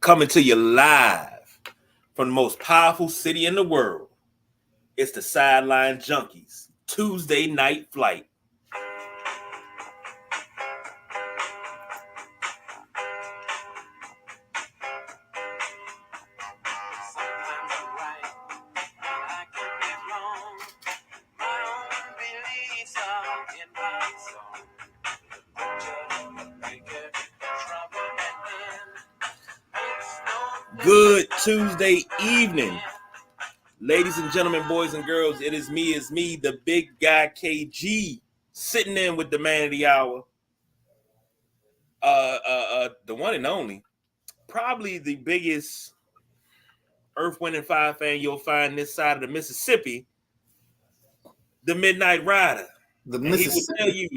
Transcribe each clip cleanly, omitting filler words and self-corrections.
Coming to you live from the most powerful city in the world. It's the Sideline Junkies Tuesday Night Flight. Good Tuesday evening, ladies and gentlemen, boys and girls. It is me, the big guy KG, sitting in with the man of the hour, the one and only, probably the biggest Earth, Wind and Fire fan you'll find this side of the Mississippi, the Midnight Rider. The and he Mississippi. will tell you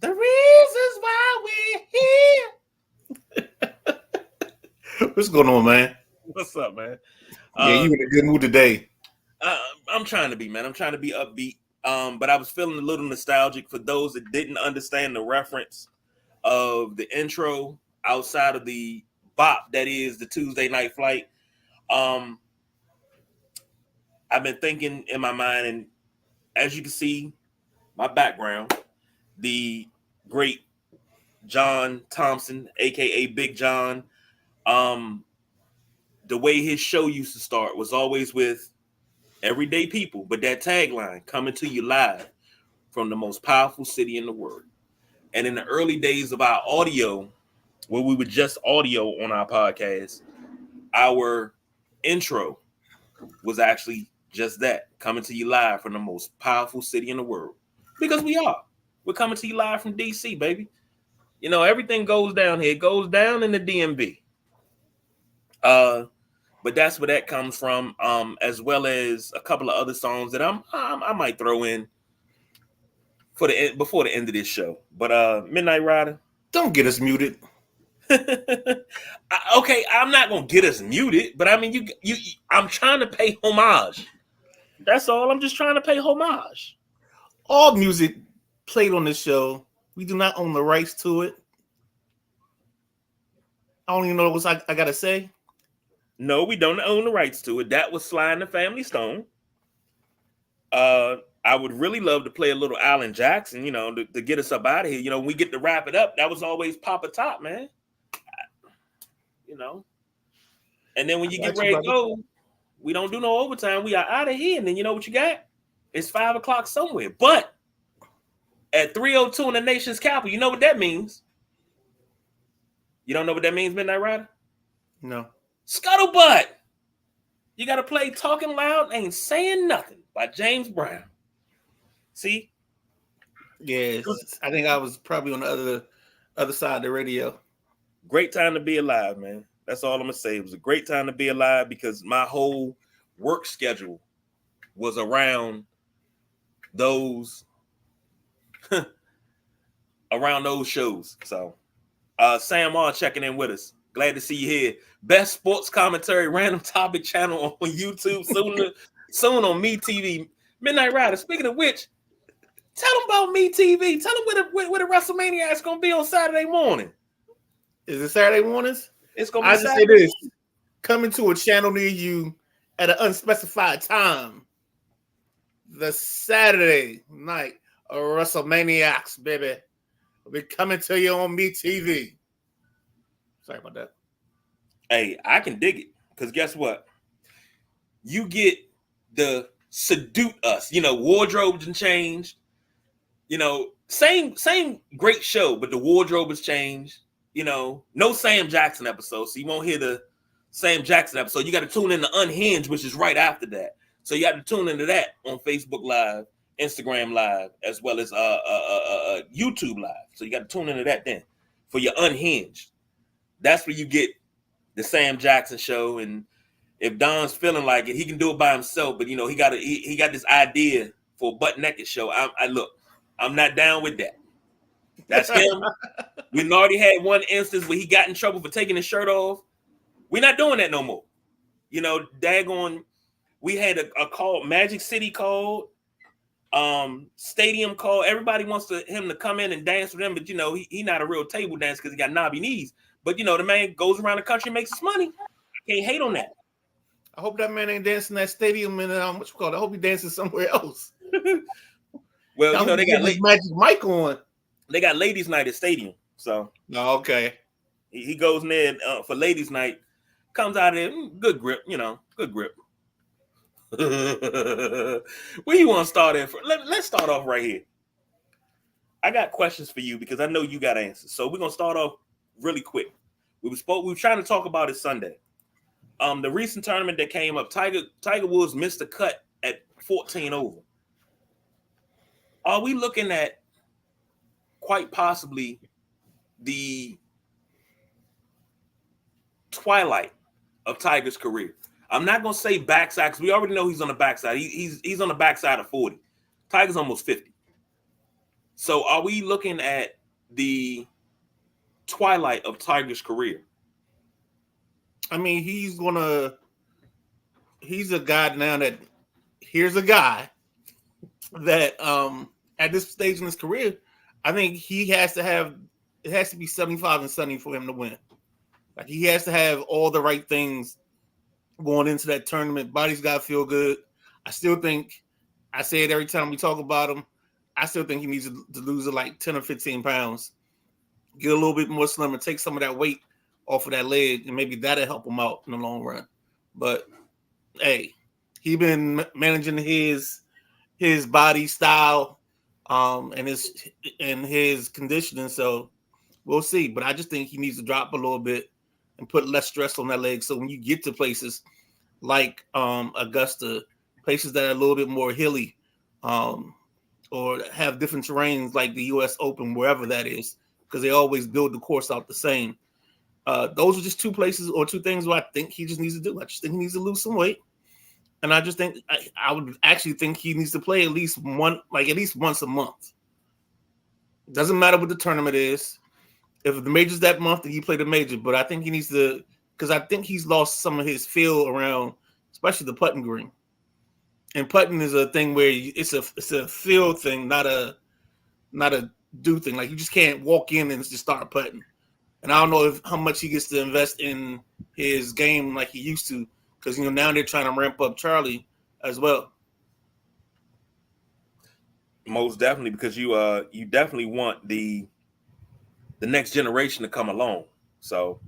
the reasons why we're here. What's going on, man? What's up, man? Yeah, you in a good mood today. I'm trying to be, man. I'm trying to be upbeat. But I was feeling a little nostalgic for those that didn't understand the reference of the intro outside of the bop that is the Tuesday Night Flight. I've been thinking in my mind, and as you can see, my background, the great John Thompson, aka Big John, the way his show used to start was always with everyday people, but that tagline, coming to you live from the most powerful city in the world. And in the early days of our audio, where we were just audio on our podcast, our intro was actually just that, coming to you live from the most powerful city in the world. Because we are. We're coming to you live from DC, baby. You know, everything goes down here. It goes down in the DMV. But that's where that comes from, as well as a couple of other songs that I might throw in before the end of this show. But Midnight Rider, don't get us muted. Okay, I'm not gonna get us muted, but I mean, you. I'm trying to pay homage. That's all. I'm just trying to pay homage. All music played on this show, we do not own the rights to it. I don't even know what I gotta say. No, we don't own the rights to it. That was Sly and the Family Stone. I would really love to play a little Alan Jackson, you know, to get us up out of here. You know, when we get to wrap it up, that was always Papa Top, man. You know. And then when you get ready to go, we don't do no overtime. We are out of here. And then you know what you got? It's 5 o'clock somewhere. But at 3:02 in the nation's capital, you know what that means? You don't know what that means, Midnight Rider? No. Scuttlebutt. You got to play Talking Loud Ain't Saying Nothing by James Brown. See? Yes. I think I was probably on the other side of the radio. Great time to be alive, man. That's all I'm going to say. It was a great time to be alive because my whole work schedule was around those shows. So, Sam R checking in with us. Glad to see you here. Best sports commentary random topic channel on YouTube. Soon on Me TV. Midnight Rider. Speaking of which, tell them about Me TV. Tell them where the WrestleMania is going to be on Saturday morning. Is it Saturday mornings? It's going to be I just say this. Coming to a channel near you at an unspecified time. The Saturday night of WrestleManiacs, baby. We'll be coming to you on Me TV. Sorry about that. Hey, I can dig it. Because guess what? You get the Seduce Us. You know, wardrobes and changed. You know, same great show, but the wardrobe has changed. You know, no Sam Jackson episode. So you won't hear the Sam Jackson episode. You got to tune in to Unhinged, which is right after that. So you have to tune into that on Facebook Live, Instagram Live, as well as YouTube Live. So you got to tune into that then for your Unhinged. That's where you get the Sam Jackson show. And if Don's feeling like it, he can do it by himself. But you know, he got this idea for a butt naked show. I'm not down with that. That's him. We already had one instance where he got in trouble for taking his shirt off. We're not doing that no more. You know, daggone. We had a call. Magic City called. Stadium call. Everybody wants him to come in and dance with them, but you know he not a real table dance because he got knobby knees. But you know the man goes around the country and makes his money. Can't hate on that. I hope that man ain't dancing in that stadium and what you call it? I hope he dancing somewhere else. Well, you know they got Magic Mike on. They got ladies' night at stadium, so okay. He goes in there for ladies' night, comes out of there, good grip, good grip. Where you want to start in? Let's start off right here. I got questions for you because I know you got answers. So we're gonna start off really quick. We were trying to talk about it Sunday. The recent tournament that came up, Tiger Woods missed the cut at 14 over. Are we looking at quite possibly the twilight of Tiger's career? I'm not gonna say backside because we already know he's on the backside. He's on the backside of 40. Tiger's almost 50. So are we looking at the twilight of Tiger's career? I mean, he's a guy now that here's a guy that at this stage in his career, I think it has to be 75 and 70 for him to win. Like he has to have all the right things going into that tournament. Body's got to feel good. I still think, I say it every time we talk about him, I still think he needs to lose like 10 or 15 pounds, get a little bit more slimmer, take some of that weight off of that leg, and maybe that'll help him out in the long run. But hey, he been managing his body style and his conditioning, so we'll see. But I just think he needs to drop a little bit and put less stress on that leg. So when you get to places like Augusta, places that are a little bit more hilly, or have different terrains like the U.S. Open, wherever that is, because they always build the course out the same. Those are just two places or two things where I think he just needs to do. I just think he needs to lose some weight. And I just think I would actually think he needs to play at least once a month. Doesn't matter what the tournament is. If the major's that month, then he played the major. But I think he needs to, because I think he's lost some of his feel around, especially the putting green. And putting is a thing where it's a feel thing, not a do thing. Like you just can't walk in and just start putting. And I don't know how much he gets to invest in his game like he used to, because now they're trying to ramp up Charlie as well. Most definitely, because you definitely want the next generation to come along. So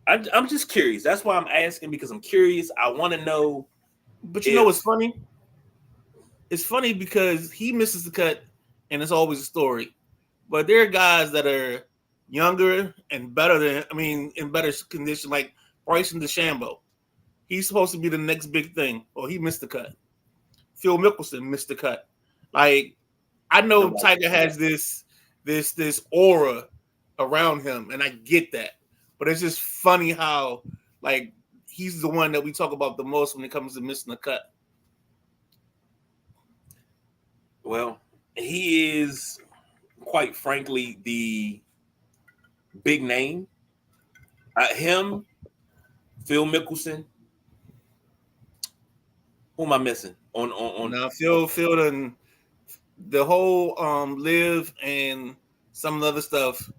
I'm just curious. That's why I'm asking, because I'm curious. I want to know. But you know what's funny? It's funny because he misses the cut, and it's always a story. But there are guys that are younger and in better condition, like Bryson DeChambeau. He's supposed to be the next big thing. Well, he missed the cut. Phil Mickelson missed the cut. Like, I know Tiger has this aura around him, and I get that. But it's just funny how, like, he's the one that we talk about the most when it comes to missing the cut. Well, he is, quite frankly, the big name. Him, Phil Mickelson. Who am I missing? On now, Phil and the whole Live and some of the other stuff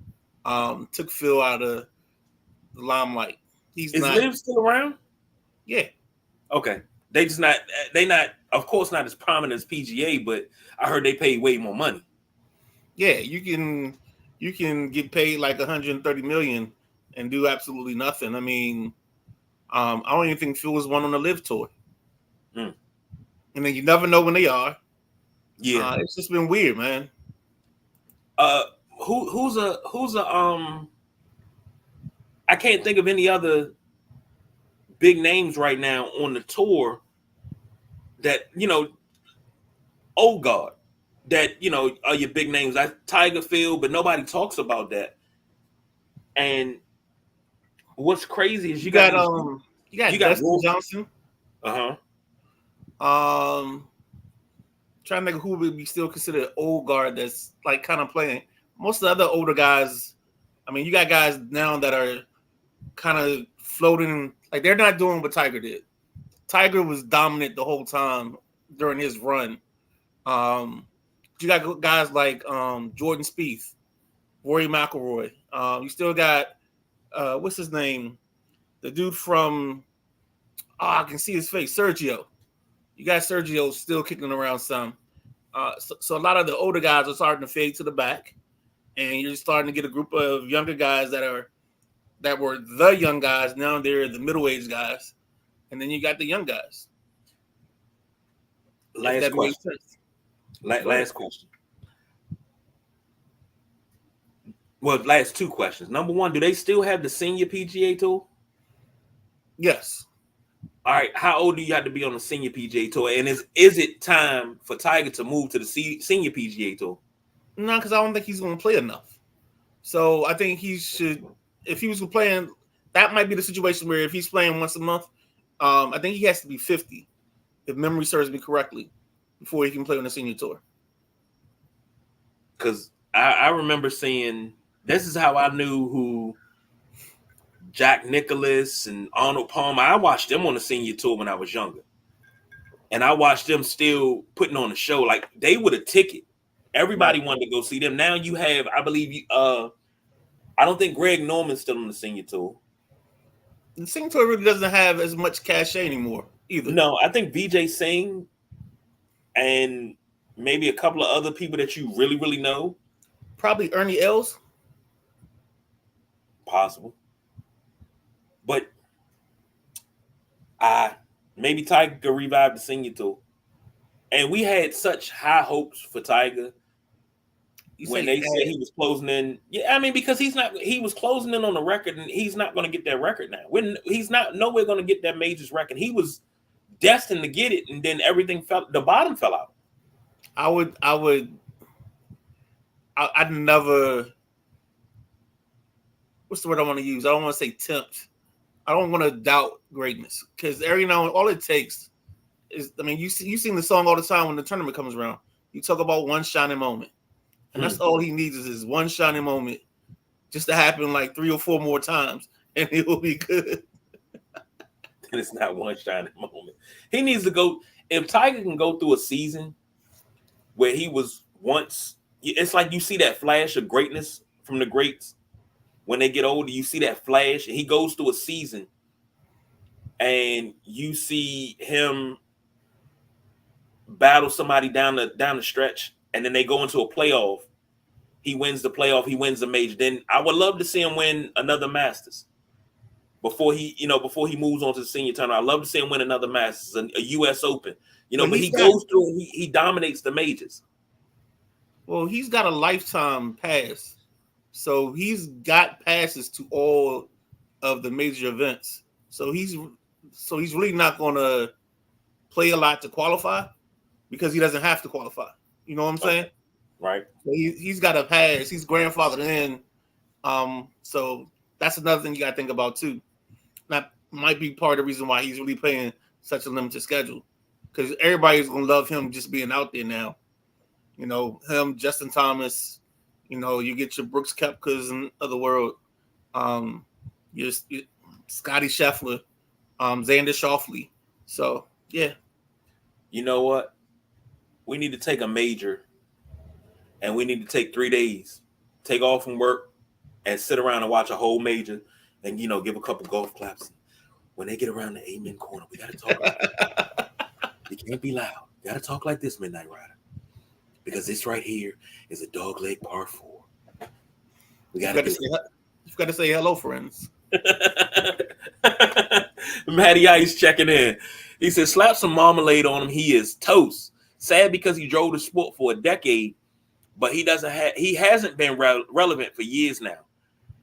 took Phil out of the limelight. Is Liv still around? Yeah. Okay. They not, of course, not as prominent as PGA, but I heard they pay way more money. Yeah, you can get paid like $130 million and do absolutely nothing. I mean, I don't even think Phil was one on the Live tour. And then you never know when they are. Yeah, it's just been weird, man. Who's a I can't think of any other big names right now on the tour that, old guard, that, are your big names. Tiger, Phil, but nobody talks about that. And what's crazy is you got Dustin Johnson. Trying to think who would be still considered old guard that's like kind of playing. Most of the other older guys, I mean, you got guys now that are kind of floating, like they're not doing what Tiger did. Tiger was dominant the whole time during his run. You got guys like Jordan Spieth, Rory McIlroy. You still got what's his name? The dude from I can see his face. Sergio. You got Sergio still kicking around some. So a lot of the older guys are starting to fade to the back, and you're starting to get a group of younger guys that were the young guys. Now they're the middle-aged guys, and then you got the young guys. Last question. Last question. Well, last two questions. Number one, do they still have the senior PGA Tour? Yes. All right. How old do you have to be on the senior PGA Tour? And is it time for Tiger to move to the senior PGA Tour? No, because I don't think he's going to play enough. So I think he should, if he was playing, that might be the situation where if he's playing once a month, I think he has to be 50, if memory serves me correctly, before he can play on the senior tour. Because I remember seeing, this is how I knew who Jack Nicklaus and Arnold Palmer, I watched them on the senior tour when I was younger. And I watched them still putting on a show. Like, they were a ticket. Everybody wanted to go see them. Now you have, I believe, I don't think Greg Norman's still on the senior tour. The senior tour really doesn't have as much cachet anymore either. No, I think Vijay Singh and maybe a couple of other people that you really, really know. Probably Ernie Els. Possible. But maybe Tiger could revive the senior tour. And we had such high hopes for Tiger when they said he was closing in. Yeah, I mean, because he was closing in on the record, and he's not going to get that record now. He's not nowhere going to get that majors record. He was destined to get it, and then the bottom fell out. I'd never, what's the word I want to use? I don't want to say tempt. I don't want to doubt greatness, because every now and all it takes is, I mean, you sing the song all the time when the tournament comes around. You talk about one shining moment, and that's all he needs is one shining moment just to happen like 3 or 4 more times, and it will be good. And it's not one shining moment. He needs to go. If Tiger can go through a season where he was once, it's like you see that flash of greatness from the greats. When they get older, you see that flash, and he goes through a season, and you see him battle somebody down the stretch, and then they go into a playoff. He wins the playoff. He wins the major. Then I would love to see him win another Masters before he moves on to the senior tournament. I love to see him win another Masters, a U.S. Open. But he goes through and he dominates the majors. Well, he's got a lifetime pass. So he's got passes to all of the major events. So he's really not going to play a lot to qualify, because he doesn't have to qualify. You know what I'm saying? Right. So he's got a pass. He's grandfathered in. So that's another thing you got to think about too. That might be part of the reason why he's really playing such a limited schedule, because everybody's going to love him just being out there now. You know, him, Justin Thomas. You know, you get your Brooks Koepkas of the world, your Scotty Scheffler, Xander Schauffele. So, yeah. You know what? We need to take a major, and we need to take 3 days, take off from work, and sit around and watch a whole major, and, give a couple golf claps. When they get around the amen corner, we got to talk like that. You can't be loud. You got to talk like this, Midnight Rider. Because this right here is a dogleg par 4. You've got to say hello, friends. Matty Ice checking in. He says, slap some marmalade on him. He is toast. Sad because he drove the sport for a decade, but he hasn't been relevant for years now.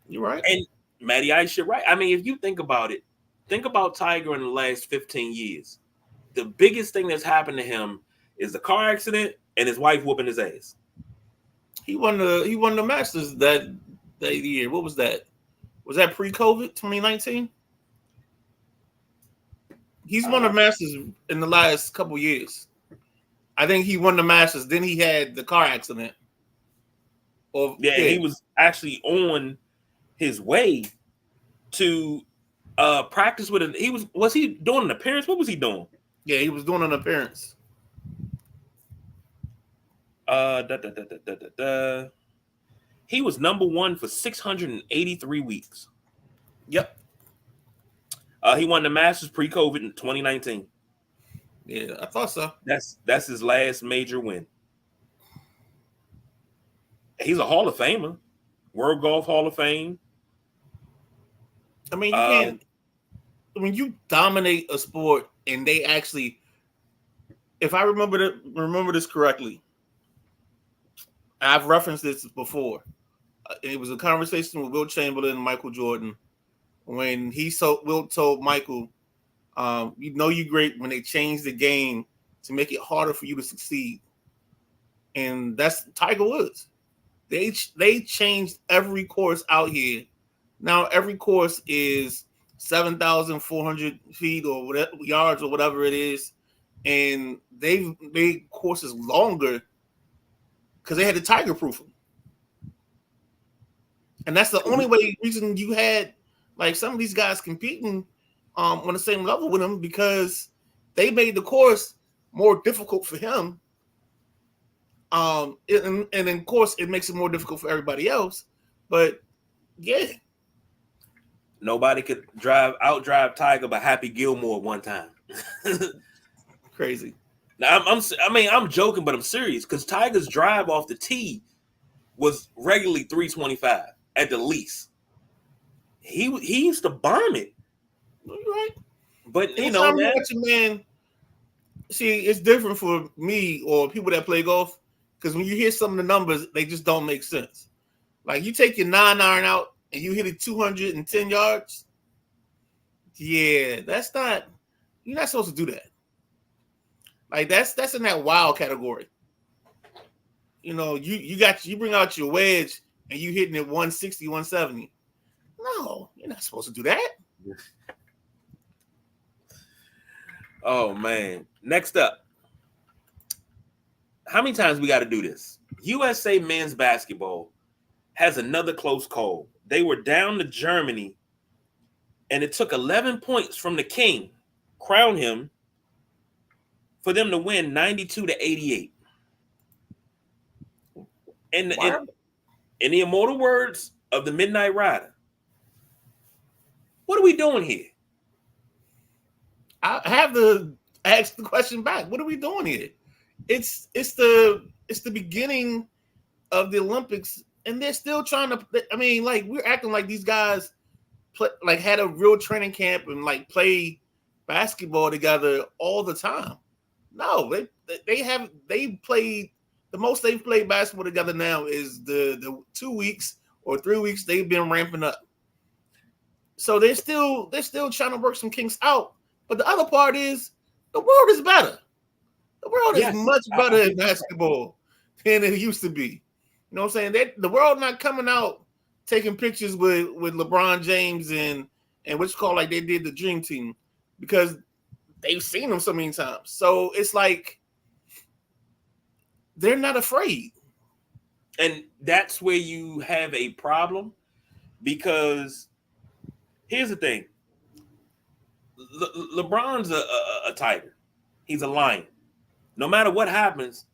You're right. And Matty Ice, you're right. I mean, if you think about it, think about Tiger in the last 15 years. The biggest thing that's happened to him is the car accident and his wife whooping his ass. He won the Masters that year. What was that? Was that pre-COVID 2019? He's won the Masters in the last couple years. I think he won the Masters. Then he had the car accident. He was actually on his way to practice with it. Was he doing an appearance? What was he doing? Yeah, he was doing an appearance. He was number 1 for 683 weeks. Yep. He won the Masters pre-COVID in 2019. Yeah, I thought so. That's his last major win. He's a Hall of Famer, World Golf Hall of Fame. I mean, you can't. When you dominate a sport and they actually, if I remember this correctly, I've referenced this before. It was a conversation with Wilt Chamberlain and Michael Jordan when Wilt told Michael, "You know you're great when they changed the game to make it harder for you to succeed," and that's Tiger Woods. They changed every course out here. Now every course is 7,400 feet or whatever yards or whatever it is, and they've made courses longer because they had to Tiger proof them. And that's the only reason you had like some of these guys competing on the same level with him, because they made the course more difficult for him. And of course it makes it more difficult for everybody else. But yeah. Nobody could outdrive Tiger but Happy Gilmore one time. Crazy. Now I'm joking, but I'm serious, because Tiger's drive off the tee was regularly 325 at the least. He used to bomb it. You're right. But you know, man, see, it's different for me or people that play golf, because when you hear some of the numbers, they just don't make sense. Like you take your 9-iron out and you hit it 210 yards. Yeah, you're not supposed to do that. Like that's in that wild category. You know, you bring out your wedge and you hitting it 160, 170. No, you're not supposed to do that. Oh man. Next up. How many times we got to do this? USA men's basketball has another close call. They were down to Germany, and it took 11 points from the king, crown him, for them to win 92-88. And in the immortal words of the Midnight Rider, what are we doing here? I have to ask the question back. What are we doing here? It's the beginning of the Olympics, and they're still trying to. I mean, like we're acting like these guys had a real training camp and like play basketball together all the time. No, they played the most they've played basketball together now is the 2 weeks or 3 weeks they've been ramping up. So they're still trying to work some kinks out. But the other part is the world is better. The world is much better in basketball than it used to be. You know what I'm saying? The world not coming out taking pictures with LeBron James and what's called like they did the Dream Team, because they've seen them so many times. So it's like they're not afraid. And that's where you have a problem, because here's the thing. LeBron's a tiger. He's a lion. No matter what happens,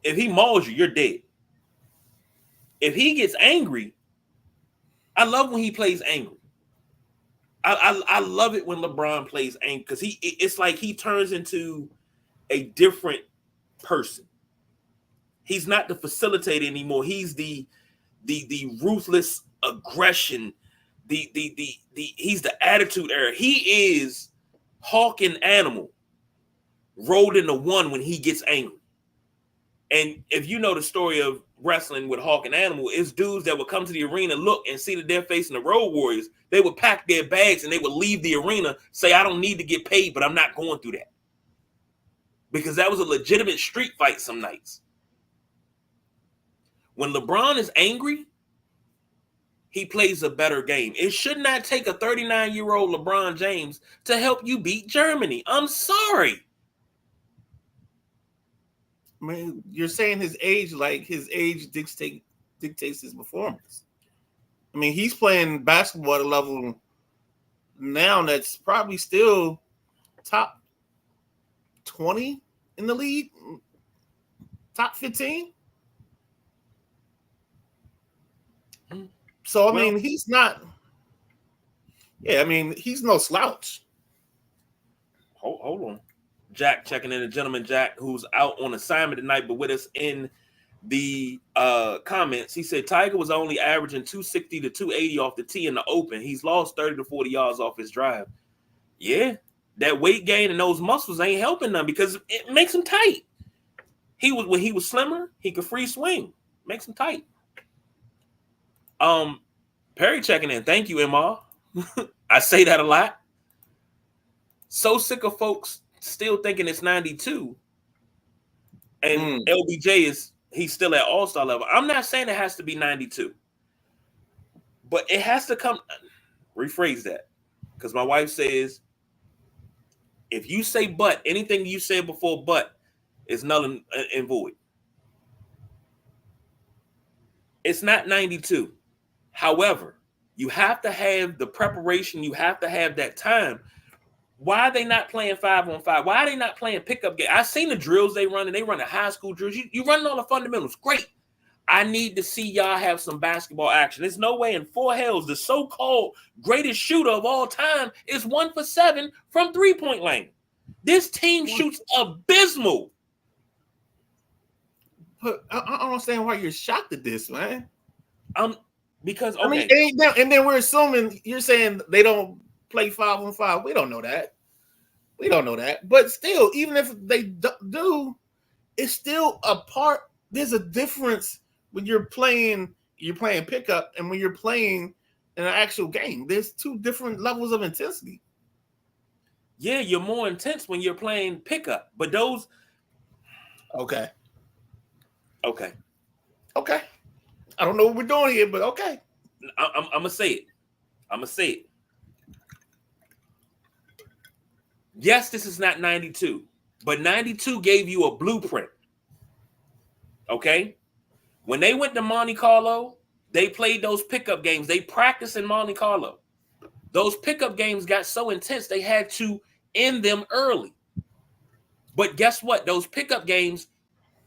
if he mauls you, you're dead. If he gets angry, I love when he plays angry. I love it when LeBron plays angry, because it's like he turns into a different person. He's not the facilitator anymore. He's the ruthless aggression. He's the attitude era. He is Hawk and Animal rolled into one when he gets angry. And if you know the story of wrestling with Hawk and Animal, it's dudes that would come to the arena, look and see that they're facing the Road Warriors. They would pack their bags and they would leave the arena, say, I don't need to get paid, but I'm not going through that. Because that was a legitimate street fight some nights. When LeBron is angry, he plays a better game. It should not take a 39-year-old LeBron James to help you beat Germany. I'm sorry. I mean, you're saying his age dictates his performance. I mean, he's playing basketball at a level now that's probably still top 20 in the league, top 15. So, I mean, he's not. Yeah, I mean, he's no slouch. Hold on. Jack checking in. The gentleman Jack, who's out on assignment tonight, but with us in the comments. He said Tiger was only averaging 260 to 280 off the tee in the Open. He's lost 30 to 40 yards off his drive. Yeah, that weight gain and those muscles ain't helping them because it makes him tight. When he was slimmer, he could free swing. Makes him tight. Perry checking in. Thank you, MR. I say that a lot. So sick of folks still thinking it's 92. And LBJ he's still at all-star level. I'm not saying it has to be 92. But it has to come. Rephrase that. Because my wife says, if you say but, anything you said before but is null and void. It's not 92. However, you have to have the preparation. You have to have that time. Why are they not playing 5-on-5? Why are they not playing pickup game? I've seen the drills they run, and they run the high school drills. You running all the fundamentals. Great. I need to see y'all have some basketball action. There's no way in four hells the so-called greatest shooter of all time is 1 for 7 from three-point lane. This team shoots abysmal. But I don't understand why you're shocked at this, man. Because okay. I mean, and then we're assuming you're saying they don't play 5-on-5. We don't know that. But still, even if they do, it's still a part. There's a difference when you're playing pickup and when you're playing in an actual game. There's two different levels of intensity. Yeah, you're more intense when you're playing pickup. But those. Okay. I don't know what we're doing here, but okay. I'm gonna say it. Yes, this is not 92, but 92 gave you a blueprint. Okay? When they went to Monte Carlo, they played those pickup games. They practiced in Monte Carlo. Those pickup games got so intense, they had to end them early. But guess what? Those pickup games,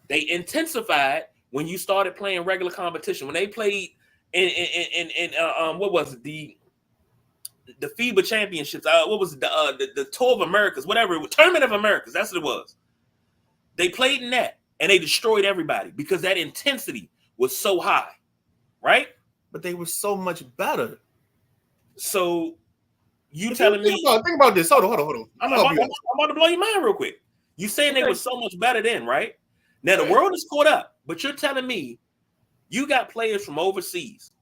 they intensified when you started playing regular competition. When they played in what was it? The FIBA championships. What was it? The Tour of Americas, whatever it was, Tournament of Americas. That's what it was. They played in that and they destroyed everybody because that intensity was so high, right? But they were so much better. So you telling me? Think about this. Hold on. I'm about to blow your mind real quick. You saying they were so much better then, right? Now the world is caught up, but you're telling me you got players from overseas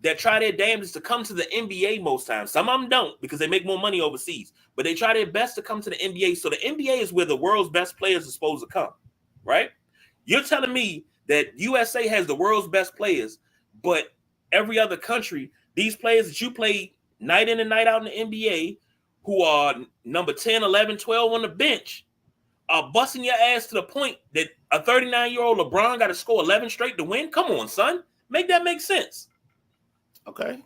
that try their damnedest to come to the NBA most times. Some of them don't because they make more money overseas, but they try their best to come to the NBA. So the NBA is where the world's best players are supposed to come, right? You're telling me that USA has the world's best players, but every other country, these players that you play night in and night out in the NBA who are number 10, 11, 12 on the bench are busting your ass to the point that a 39-year-old LeBron got to score 11 straight to win? Come on, son. Make that make sense. Okay.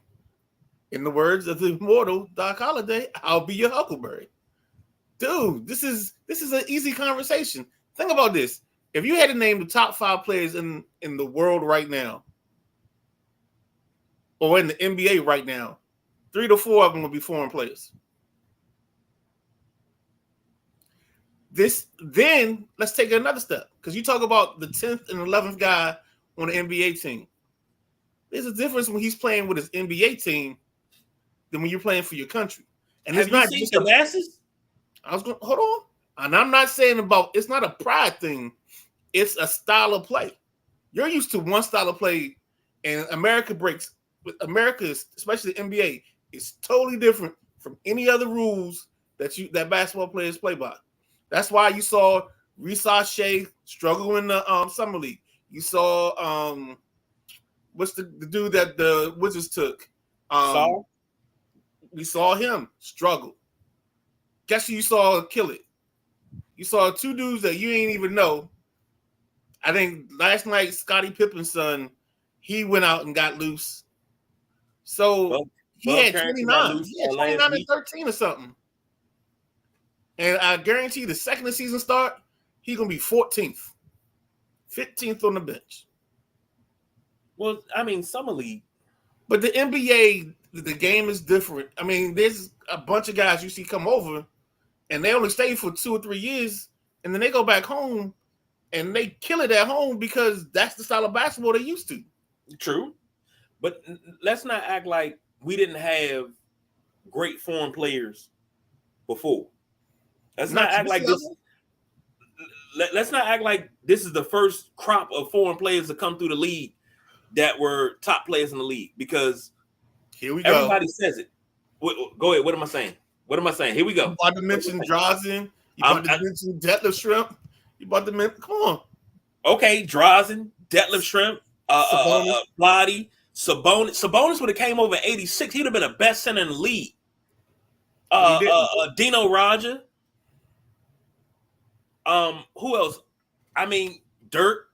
In the words of the immortal Doc Holliday, I'll be your Huckleberry. Dude, this is an easy conversation. Think about this. If you had to name the top 5 players in the world right now, or in the NBA right now, 3 to 4 of them will be foreign players. Then let's take another step, because you talk about the 10th and 11th guy on the NBA team. There's a difference when he's playing with his NBA team than when you're playing for your country. And Have it's not you just seen the masses. hold on. And I'm not saying it's not a pride thing. It's a style of play. You're used to one style of play, and America, especially the NBA, is totally different from any other rules that basketball players play by. That's why you saw Risa Shea struggle in the summer league. You saw what's the dude that the Wizards took? We saw him struggle. Guess who you saw kill it? You saw 2 dudes that you ain't even know. I think last night Scottie Pippen's son, he went out and got loose. So he had 29. He had 29 and 13 or something. And I guarantee the second the season start, he's going to be 14th. 15th on the bench. Well, I mean, summer league. But the NBA, the game is different. I mean, there's a bunch of guys you see come over, and they only stay for 2 or 3 years, and then they go back home and they kill it at home because that's the style of basketball they're used to. True. But let's not act like we didn't have great foreign players before. Let's not act like this. Let's not act like this is the first crop of foreign players to come through the league that were top players in the league, because here we go. Everybody says it. Go ahead. What am I saying? Here we go. You about to mention Drazen. You about to mention Detlef Schrempf. You about to mention, come on. Okay, Drazen, Detlef Schrempf, Vlade, Sabonis. Sabonis would have came over in 86. He'd have been a best center in the league. Dino Roger. Who else? I mean, Dirk.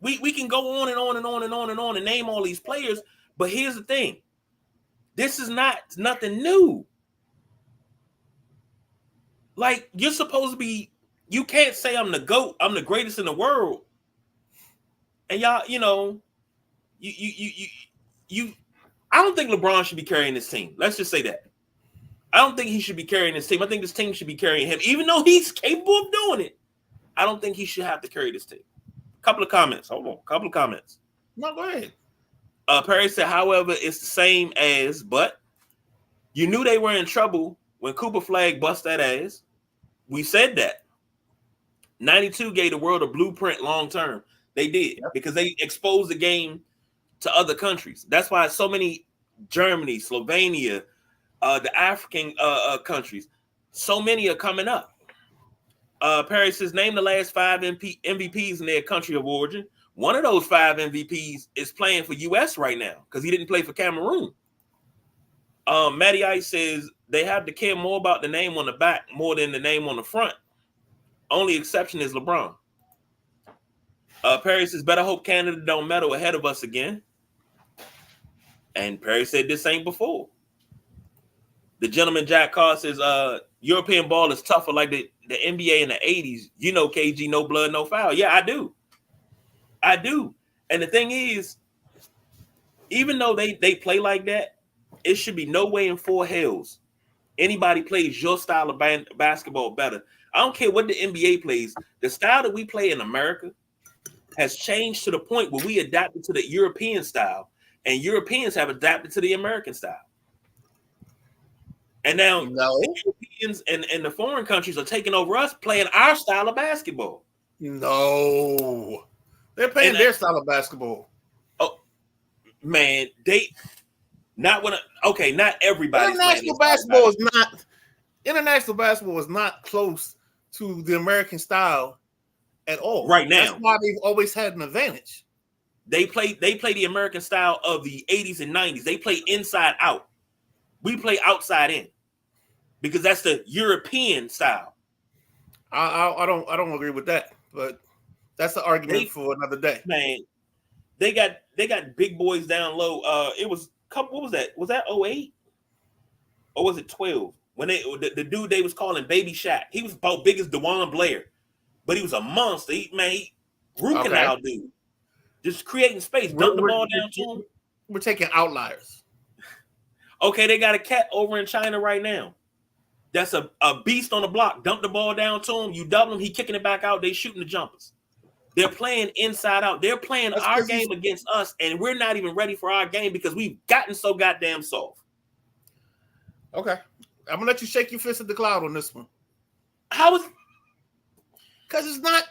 We can go on and on and on and on and on and name all these players, but here's the thing. This is nothing new. Like, you're supposed to be, you can't say I'm the GOAT, I'm the greatest in the world. And y'all, you know, I don't think LeBron should be carrying this team. Let's just say that. I don't think he should be carrying this team. I think this team should be carrying him. Even though he's capable of doing it, I don't think he should have to carry this team. Couple of comments. No, go ahead. Perry said, however, it's the same as, but you knew they were in trouble when Cooper Flag bust that ass. We said that. 92 gave the world a blueprint long term. They did, because they exposed the game to other countries. That's why so many, Germany, Slovenia, the African countries, so many are coming up. Perry says, name the last 5 MVPs in their country of origin. One of those 5 MVPs is playing for U.S. right now because he didn't play for Cameroon. Matty Ice says they have to care more about the name on the back more than the name on the front. Only exception is LeBron. Perry says, better hope Canada don't medal ahead of us again. And Perry said this ain't before. The gentleman Jack Carr says, European ball is tougher like the NBA in the 80s. You know, KG, no blood, no foul. Yeah, I do. And the thing is, even though they play like that, it should be no way in 4 hells anybody plays your style of basketball better. I don't care what the NBA plays. The style that we play in America has changed to the point where we adapted to the European style, and Europeans have adapted to the American style. And now the Europeans and the foreign countries are taking over us playing our style of basketball. No. They're playing their style of basketball. Oh, man. Not everybody. International basketball is not close to the American style at all. Right now. That's why they've always had an advantage. They play the American style of the 80s and 90s. They play inside out. We play outside in. Because that's the European style. I don't agree with that, but that's the argument for another day. Man, they got big boys down low. It was what was that? Was that 08? Or was it 12? When the dude they was calling Baby Shaq. He was about big as DeJuan Blair, but he was a monster. Root canal dude. Just creating space, dump the ball down to him. We're taking outliers. Okay, they got a cat over in China right now. That's a beast on the block. Dump the ball down to him. You double him. He kicking it back out. They shooting the jumpers. They're playing inside out. They're playing our game against us, and we're not even ready for our game because we've gotten so goddamn soft. Okay. I'm going to let you shake your fist at the cloud on this one. How is... Because it's not...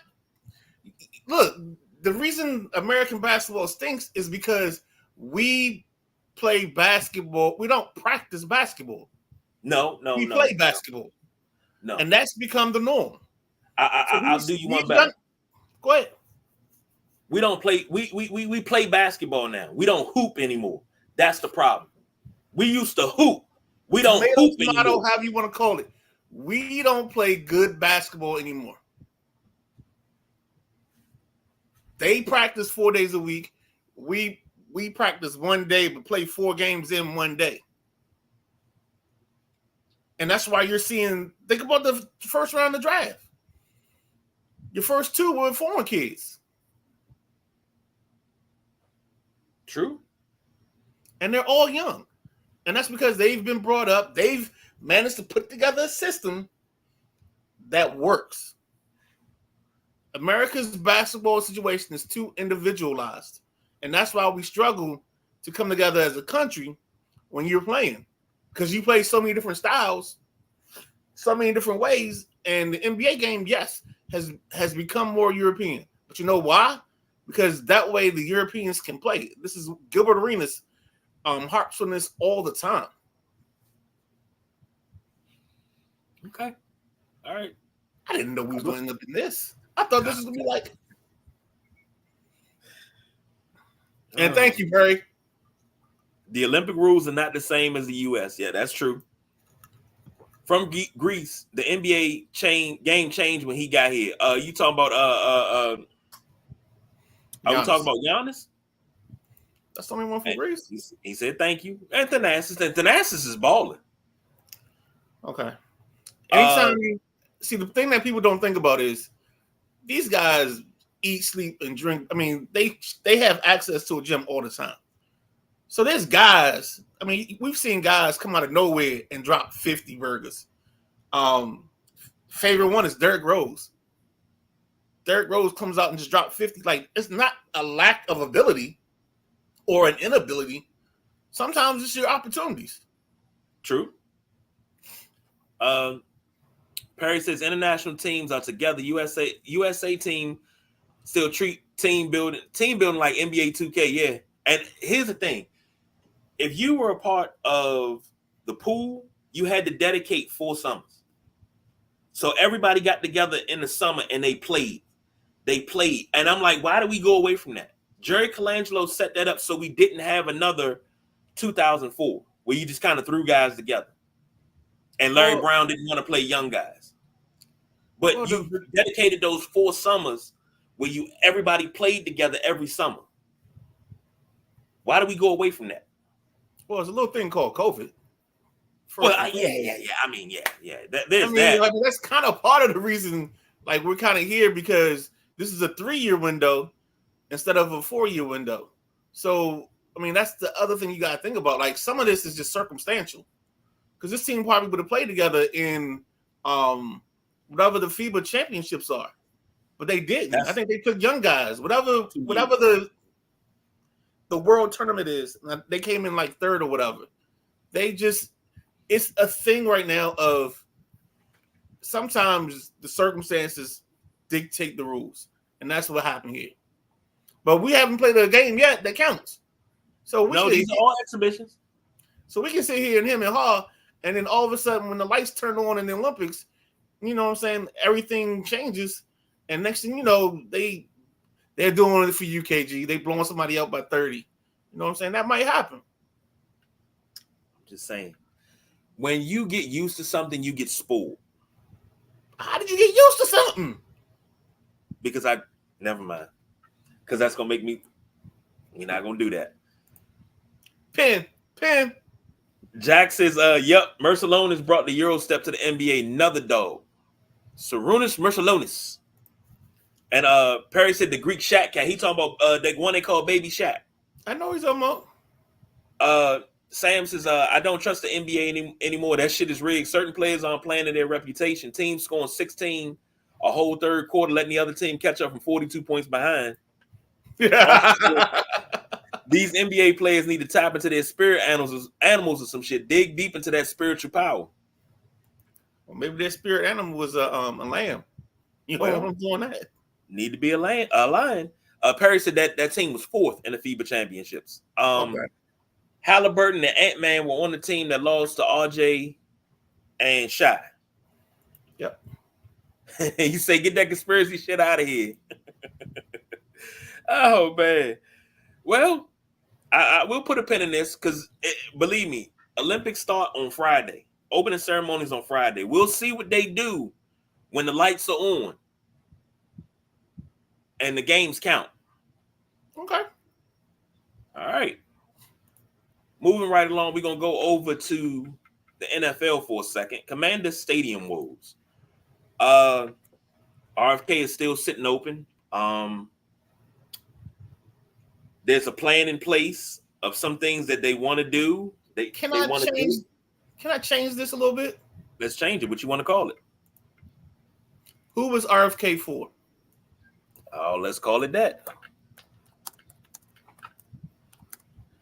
Look, the reason American basketball stinks is because we play basketball. We don't practice basketball. No. We play basketball. No. And that's become the norm. I'll do you one better. Go ahead. We don't play. We play basketball now. We don't hoop anymore. That's the problem. We used to hoop. We don't hoop anymore. However you want to call it. We don't play good basketball anymore. They practice 4 days a week. We practice one day, but play 4 games in one day. And that's why you're seeing, think about the first round of the draft. Your first 2 were foreign kids. True. And they're all young. And that's because they've been brought up. They've managed to put together a system that works. America's basketball situation is too individualized, and that's why we struggle to come together as a country when you're playing, because you play so many different styles, so many different ways, and the NBA game, yes, has become more European. But you know why? Because that way the Europeans can play. This is Gilbert Arenas harps on this all the time. Okay. All right. I didn't know we was going to end up in this. I thought this was going to be like. And thank you, Barry. The Olympic rules are not the same as the U.S. Yeah, that's true. From Greece, the NBA game changed when he got here. You talking about are we talking about Giannis? That's the only one from Greece. He said thank you. And Thanasis is balling. Okay. Anytime you see, the thing that people don't think about is these guys eat, sleep, and drink. I mean, they have access to a gym all the time. So there's guys. I mean, we've seen guys come out of nowhere and drop 50 burgers. Favorite one is Derrick Rose. Derrick Rose comes out and just dropped 50. Like, it's not a lack of ability or an inability. Sometimes it's your opportunities. True. Perry says international teams are together. USA team still treat team building like NBA 2K. Yeah. And here's the thing. If you were a part of the pool, you had to dedicate 4 summers. So everybody got together in the summer and they played. And I'm like, why do we go away from that? Jerry Colangelo set that up so we didn't have another 2004 where you just kind of threw guys together. And Larry Brown didn't want to play young guys. But you dedicated those 4 summers where everybody played together every summer. Why do we go away from that? Well, it's a little thing called COVID. Yeah. I mean, yeah. There's that. Like, that's kind of part of the reason. Like, we're kind of here because this is a 3-year window instead of a 4-year window. So, I mean, that's the other thing you got to think about. Like, some of this is just circumstantial because this team probably would have played together in whatever the FIBA championships are, but they didn't. I think they took young guys. Whatever the world tournament is, they came in like 3rd or whatever. It's a thing right now of sometimes the circumstances dictate the rules, and that's what happened here. But we haven't played a game yet that counts. So these are all exhibitions. So we can sit here and him and haw, and then all of a sudden, when the lights turn on in the Olympics, you know what I'm saying, everything changes, and next thing you know, they're doing it for UKG. They blowing somebody out by 30. You know what I'm saying? That might happen. I'm just saying. When you get used to something, you get spoiled. How did you get used to something? Because never mind. Because that's going to make me, you're not going to do that. Pin. Jack says, yep, Mercelonis brought the Euro step to the NBA. Another dog. Sarunas Mercelonis. And Perry said the Greek Shaq cat. He talking about the one they call Baby Shaq. I know he's talking about. Sam says, I don't trust the NBA anymore. That shit is rigged. Certain players aren't playing to their reputation. Teams scoring 16 a whole third quarter, letting the other team catch up from 42 points behind. These NBA players need to tap into their spirit animals or some shit. Dig deep into that spiritual power. Well, maybe their spirit animal was a lamb. You know what I'm doing that? Need to be a lion. Perry said that team was 4th in the FIBA championships. Okay. Halliburton and Ant-Man were on the team that lost to RJ and Shy. Yep. You say, get that conspiracy shit out of here. Oh, man. Well, I will put a pin in this because, believe me, Olympics start on Friday. Opening ceremonies on Friday. We'll see what they do when the lights are on and the games count. Okay. All right. Moving right along, we're going to go over to the NFL for a second. Commander Stadium woes. RFK is still sitting open. There's a plan in place of some things that they want to do. They want to do. Can I change this a little bit? Let's change it. What you want to call it? Who was RFK for? Oh, let's call it that.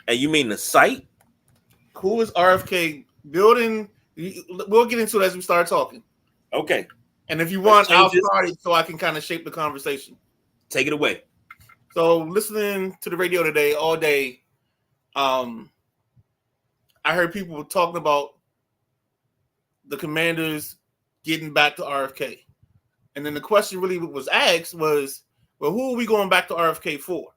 And you mean the site? Who is RFK building? We'll get into it as we start talking. Okay. And if you want, I'll start it so I can kind of shape the conversation. Take it away. So listening to the radio today, all day, I heard people talking about the Commanders getting back to RFK. And then the question really was asked was, well, who are we going back to RFK for?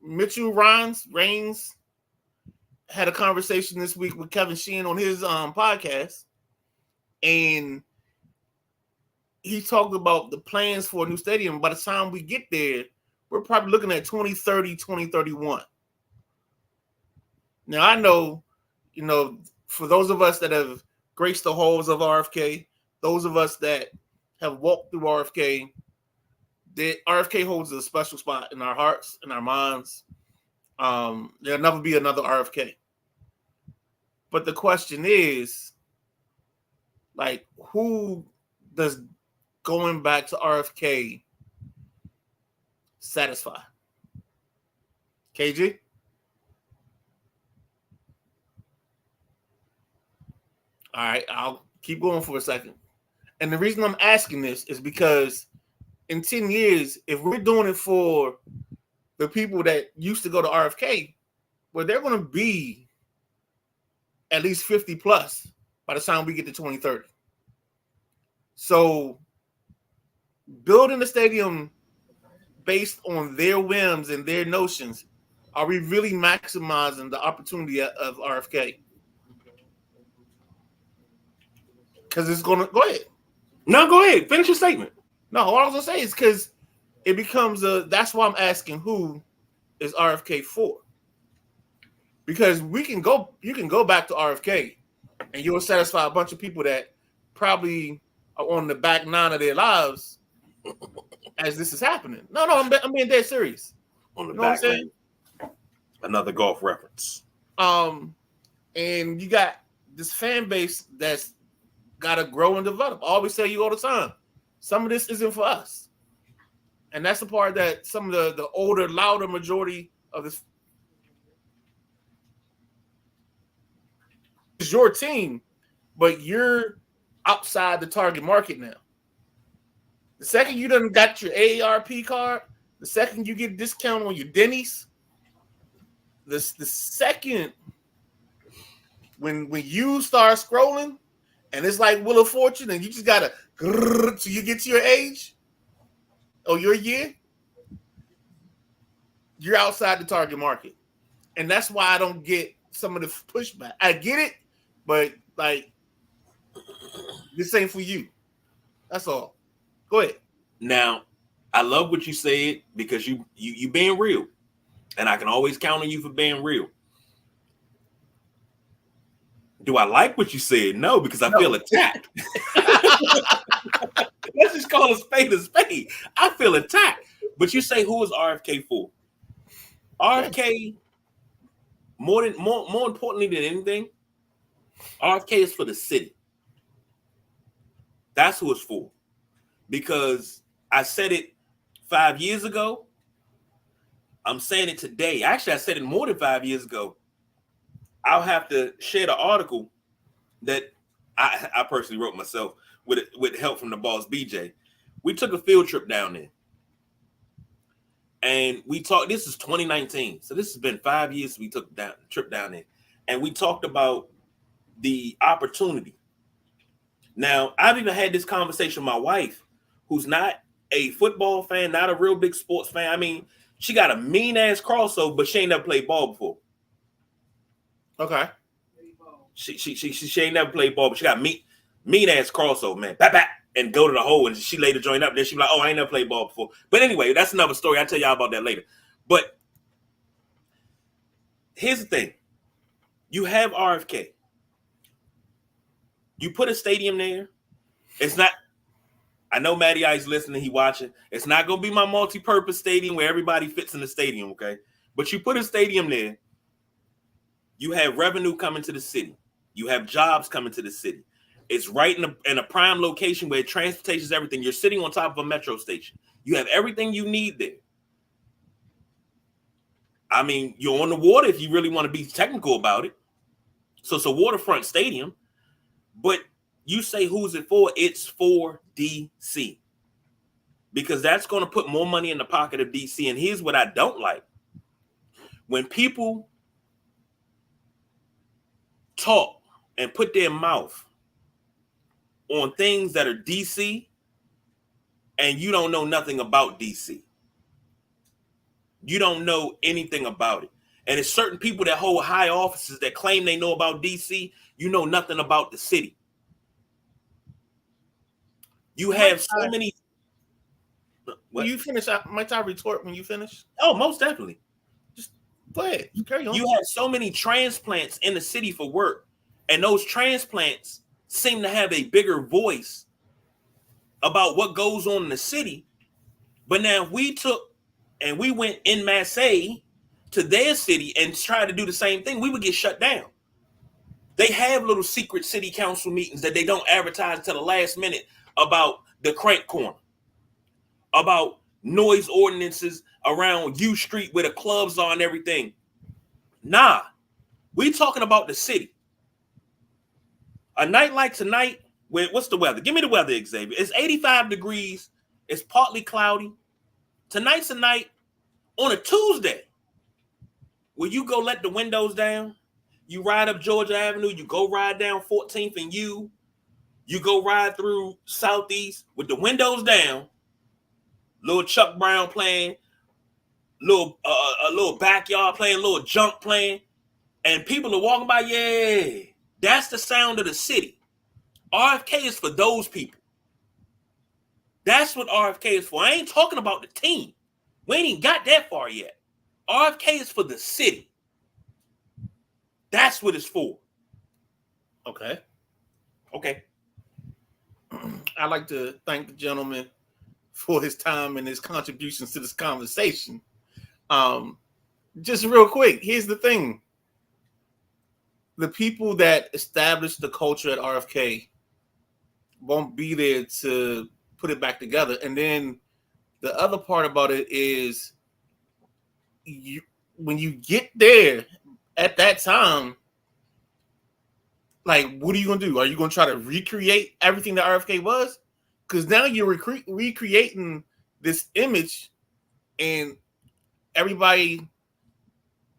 Mitchell Raines had a conversation this week with Kevin Sheehan on his podcast. And he talked about the plans for a new stadium. By the time we get there, we're probably looking at 2030, 2031. Now, I know, for those of us that have graced the halls of RFK, those of us that have walked through RFK, the RFK holds a special spot in our hearts and our minds. There'll never be another RFK. But the question is, like, who does going back to RFK satisfy? KG? All right, I'll keep going for a second. And the reason I'm asking this is because in 10 years, if we're doing it for the people that used to go to RFK, well, they're going to be at least 50 plus by the time we get to 2030. So building a stadium based on their whims and their notions, are we really maximizing the opportunity of RFK? Because it's going to... Go ahead. No, go ahead. Finish your statement. No, all I was going to say is because it becomes that's why I'm asking who is RFK for. Because you can go back to RFK and you'll satisfy a bunch of people that probably are on the back nine of their lives as this is happening. No, I'm being dead serious. On the back nine. Another golf reference. And you got this fan base that's got to grow and develop. I always tell you all the time, some of this isn't for us. And that's the part that some of the older, louder majority of this is your team, but you're outside the target market now. The second you done got your AARP card, the second you get a discount on your Denny's, the second when you start scrolling, and it's like Wheel of Fortune, and you just gotta till you get to your age or your year, you're outside the target market. And that's why I don't get some of the pushback. I get it, but like this ain't for you. That's all. Go ahead. Now, I love what you said because you being real. And I can always count on you for being real. Do I like what you said? No, because I feel attacked. Let's just call a spade a spade. I feel attacked. But you say, who is RFK for? RFK, more importantly than anything, RFK is for the city. That's who it's for. Because I said it 5 years ago. I'm saying it today. Actually, I said it more than 5 years ago. I'll have to share the article that I personally wrote myself with help from the boss BJ. We took a field trip down there. And we talked, this is 2019. So this has been 5 years we took a trip down there. And we talked about the opportunity. Now, I've even had this conversation with my wife, who's not a football fan, not a real big sports fan. I mean, she got a mean-ass crossover, but she ain't never played ball before. Okay. She ain't never played ball, but she got mean-ass crossover, man. Bap, bap, and go to the hole, and she laid the joint up. Then she be like, oh, I ain't never played ball before. But anyway, that's another story. I'll tell y'all about that later. But here's the thing. You have RFK. You put a stadium there. It's not, I know Matty Ice listening, he watching. It's not going to be my multi-purpose stadium where everybody fits in the stadium, okay? But you put a stadium there, You have revenue coming to the city. You have jobs coming to the city. It's right in a prime location where transportation is everything. You're sitting on top of a metro station. You have everything you need there. I mean, you're on the water if you really want to be technical about it. So it's a waterfront stadium. But you say who's it for? It's for DC. Because that's going to put more money in the pocket of DC. And here's what I don't like. When people talk and put their mouth on things that are DC and you don't know nothing about DC. You don't know anything about it. And it's certain people that hold high offices that claim they know about DC. You know nothing about the city. You have so many. When you finish, might I retort when you finish? Oh, most definitely. Just go ahead. Carry on. You have so many transplants in the city for work. And those transplants seem to have a bigger voice about what goes on in the city. But now if we took and we went en masse to their city and tried to do the same thing, we would get shut down. They have little secret city council meetings that they don't advertise to the last minute about the crank corner, about noise ordinances around U Street where the clubs are and everything. Nah, we talking about the city. A night like tonight, what's the weather? Give me the weather, Xavier. It's 85 degrees. It's partly cloudy. Tonight's a night on a Tuesday where you go let the windows down. You ride up Georgia Avenue. You go ride down 14th and you go ride through Southeast with the windows down. Little Chuck Brown playing, a little backyard playing, a little junk playing, and people are walking by. Yeah, that's the sound of the city. RFK is for those people. That's what RFK is for. I ain't talking about the team. We ain't even got that far yet. RFK is for the city. That's what it's for. Okay. I'd like to thank the gentleman for his time and his contributions to this conversation. Just real quick, here's the thing. The people that established the culture at RFK won't be there to put it back together. And then the other part about it is when you get there at that time, like, what are you going to do? Are you going to try to recreate everything that RFK was? Because now you're recreating this image, and everybody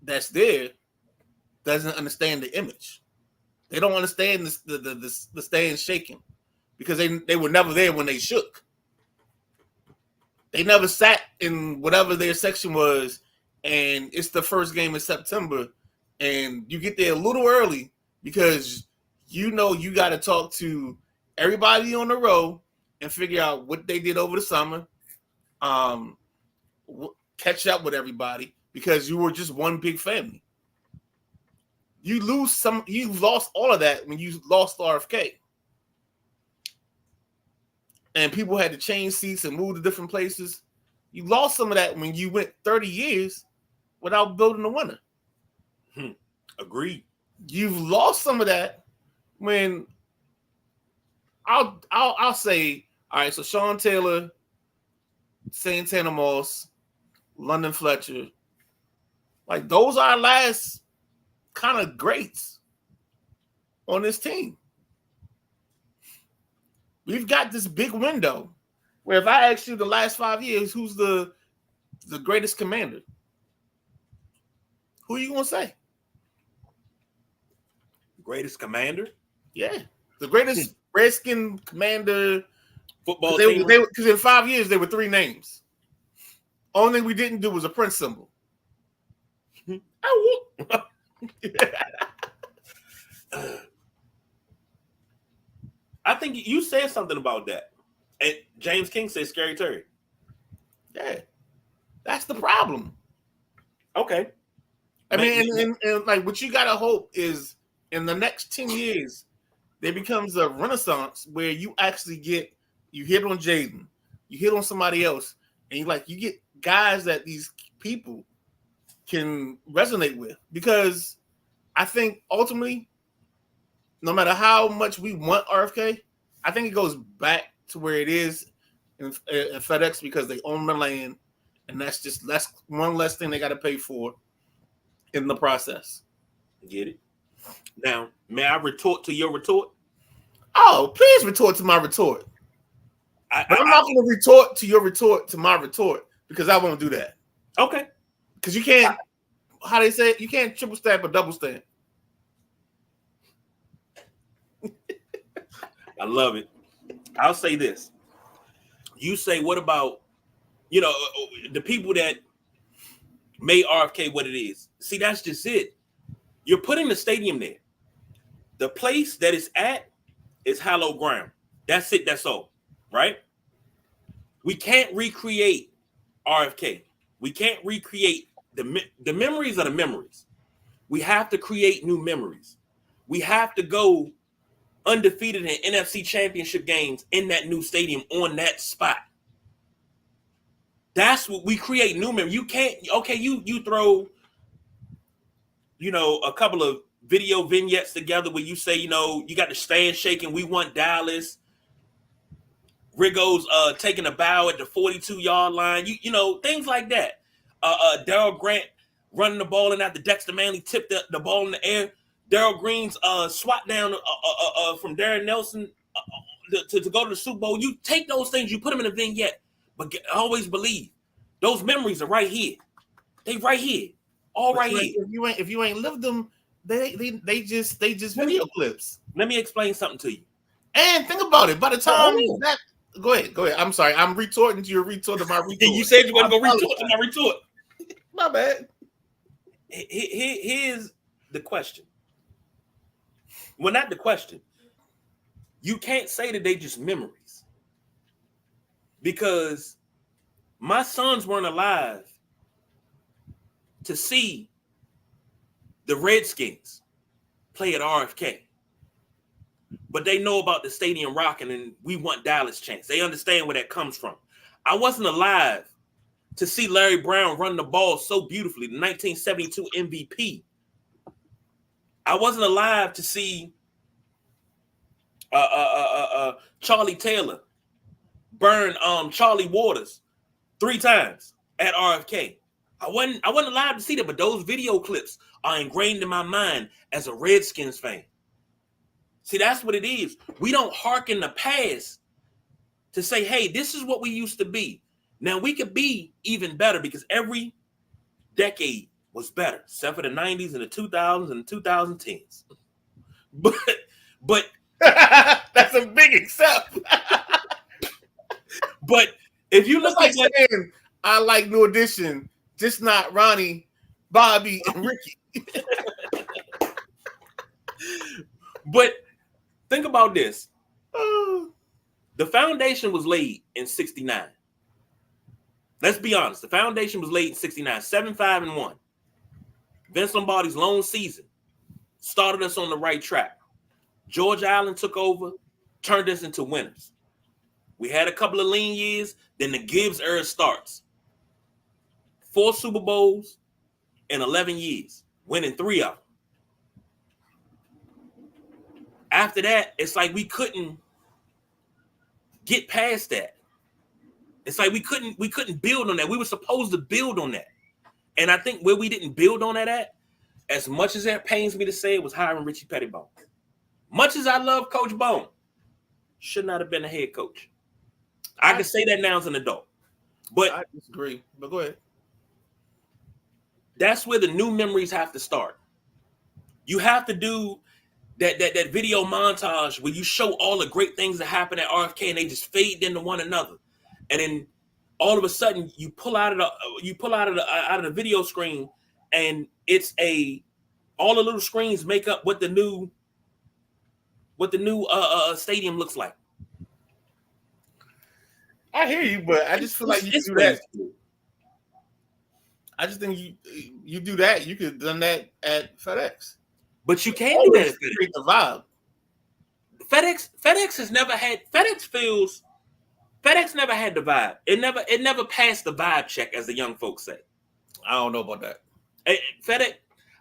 that's there doesn't understand the image. They don't understand the stand shaking because they were never there when they shook. They never sat in whatever their section was, and it's the first game in September, and you get there a little early because you know you got to talk to everybody on the row and figure out what they did over the summer, catch up with everybody because you were just one big family. You lost all of that when you lost RFK. And people had to change seats and move to different places. You lost some of that when you went 30 years without building a winner. Agreed. You've lost some of that when I'll say, all right, so Sean Taylor, Santana Moss, London Fletcher, like those are our last kind of greats on this team. We've got this big window where if I ask you the last 5 years, who's the greatest commander? Who are you going to say? Greatest commander? Yeah. The greatest Redskin commander. Football team? Because in 5 years, there were 3 names. Only thing we didn't do was a Prince symbol. I think you said something about that. And James King said Scary Terry. Yeah. That's the problem. Okay. I mean, and like what you got to hope is in the next 10 years, there becomes a renaissance where you actually you hit on Jaden, you hit on somebody else, and you get guys that these people can resonate with. Because I think ultimately, no matter how much we want RFK, I think it goes back to where it is in FedEx because they own the land, and that's one less thing they got to pay for in the process. Get it? Now, may I retort to your retort? Oh, please retort to my retort. But I'm not going to retort to your retort to my retort because I won't do that. Okay. Because you can't, how they say it, you can't triple stamp or double stamp. I love it. I'll say this. You say, what about, the people that made RFK what it is? See, that's just it. You're putting the stadium there. The place that it's at is hallowed ground. That's it. That's all. Right? We can't recreate RFK. We can't recreate the memories are the memories. We have to create new memories. We have to go undefeated in NFC championship games in that new stadium on that spot. That's what we create new memories. You can't, you throw, a couple of video vignettes together where you say, you got the stand shaking, we want Dallas. Riggo's taking a bow at the 42-yard line. Things like that. Darrell Grant running the ball and after Dexter Manley tipped the ball in the air. Darrell Green's swat down from Darren Nelson to go to the Super Bowl. You take those things, you put them in a vignette, but always believe those memories are right here. They right here, all right here. If you ain't lived them, they just video clips. Let me explain something to you. And think about it. By the time go ahead. I'm sorry. I'm retorting to your retort to my retort. You said you want to go retort to my retort. My bad. Here's the question. Well, not the question. You can't say that they just memories. Because my sons weren't alive to see the Redskins play at RFK. But they know about the stadium rocking and we want Dallas chants. They understand where that comes from. I wasn't alive to see Larry Brown run the ball so beautifully, the 1972 MVP. I wasn't alive to see Charlie Taylor burn Charlie Waters 3 times at RFK. I wasn't alive to see that, but those video clips are ingrained in my mind as a Redskins fan. See, that's what it is. We don't hearken the past to say, hey, this is what we used to be. Now, we could be even better because every decade was better, except for the 90s and the 2000s and the 2010s. But that's a big except. But if you look like saying, I like New Edition, just not Ronnie, Bobby, and Ricky. But think about this. The foundation was laid in 69. Let's be honest. The foundation was laid in 69, 7-5-1. Vince Lombardi's lone season started us on the right track. George Allen took over, turned us into winners. We had a couple of lean years, then the Gibbs era starts. 4 Super Bowls in 11 years, winning 3 of them. After that, it's like we couldn't get past that. It's like we couldn't build on that. We were supposed to build on that. And I think where we didn't build on that at, as much as that pains me to say, it was hiring Richie Pettibone. Much as I love Coach Bone, should not have been a head coach. I can say that now as an adult. But I disagree. But go ahead. That's where the new memories have to start. You have to do that video montage where you show all the great things that happen at RFK and they just fade into one another. And then all of a sudden you pull out of the video screen and it's all the little screens make up what the new stadium looks like. I hear you, but I just feel like you do that. I just think you do that. You could have done that at FedEx. But you can't do that at FedEx. Create the vibe. FedEx has never had FedEx never had the vibe. It never passed the vibe check, as the young folks say. I don't know about that. FedEx,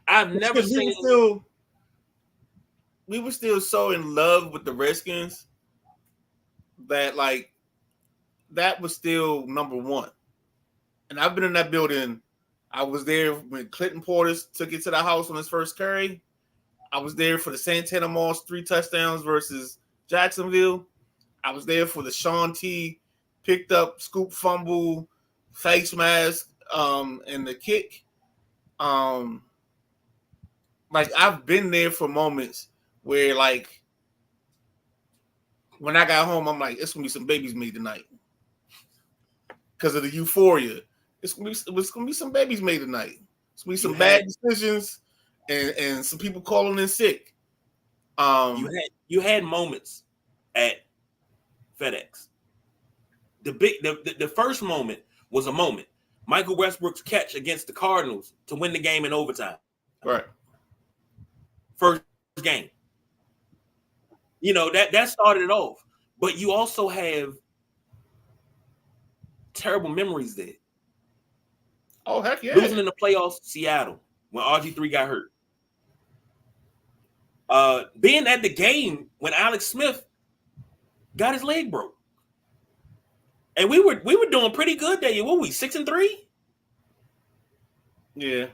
I've never seen. we were still so in love with the Redskins that like that was still number one. And I've been in that building. I was there when Clinton Portis took it to the house on his first carry. I was there for the Santana Moss 3 touchdowns versus Jacksonville. I was there for the Sean T picked up scoop fumble, face mask, and the kick. Like I've been there for moments where like when I got home, I'm like, it's gonna be some babies made tonight. Because of the euphoria. It's gonna be some babies made tonight. It's gonna be some bad decisions and some people calling in sick. You had moments at FedEx. The first moment was a moment. Michael Westbrook's catch against the Cardinals to win the game in overtime. Right. First game. You know, that started it off. But you also have terrible memories there. Oh, heck yeah. Losing in the playoffs, Seattle, when RG3 got hurt. Being at the game when Alex Smith got his leg broke. And we were doing pretty good that year. What were we, 6-3? Yeah. It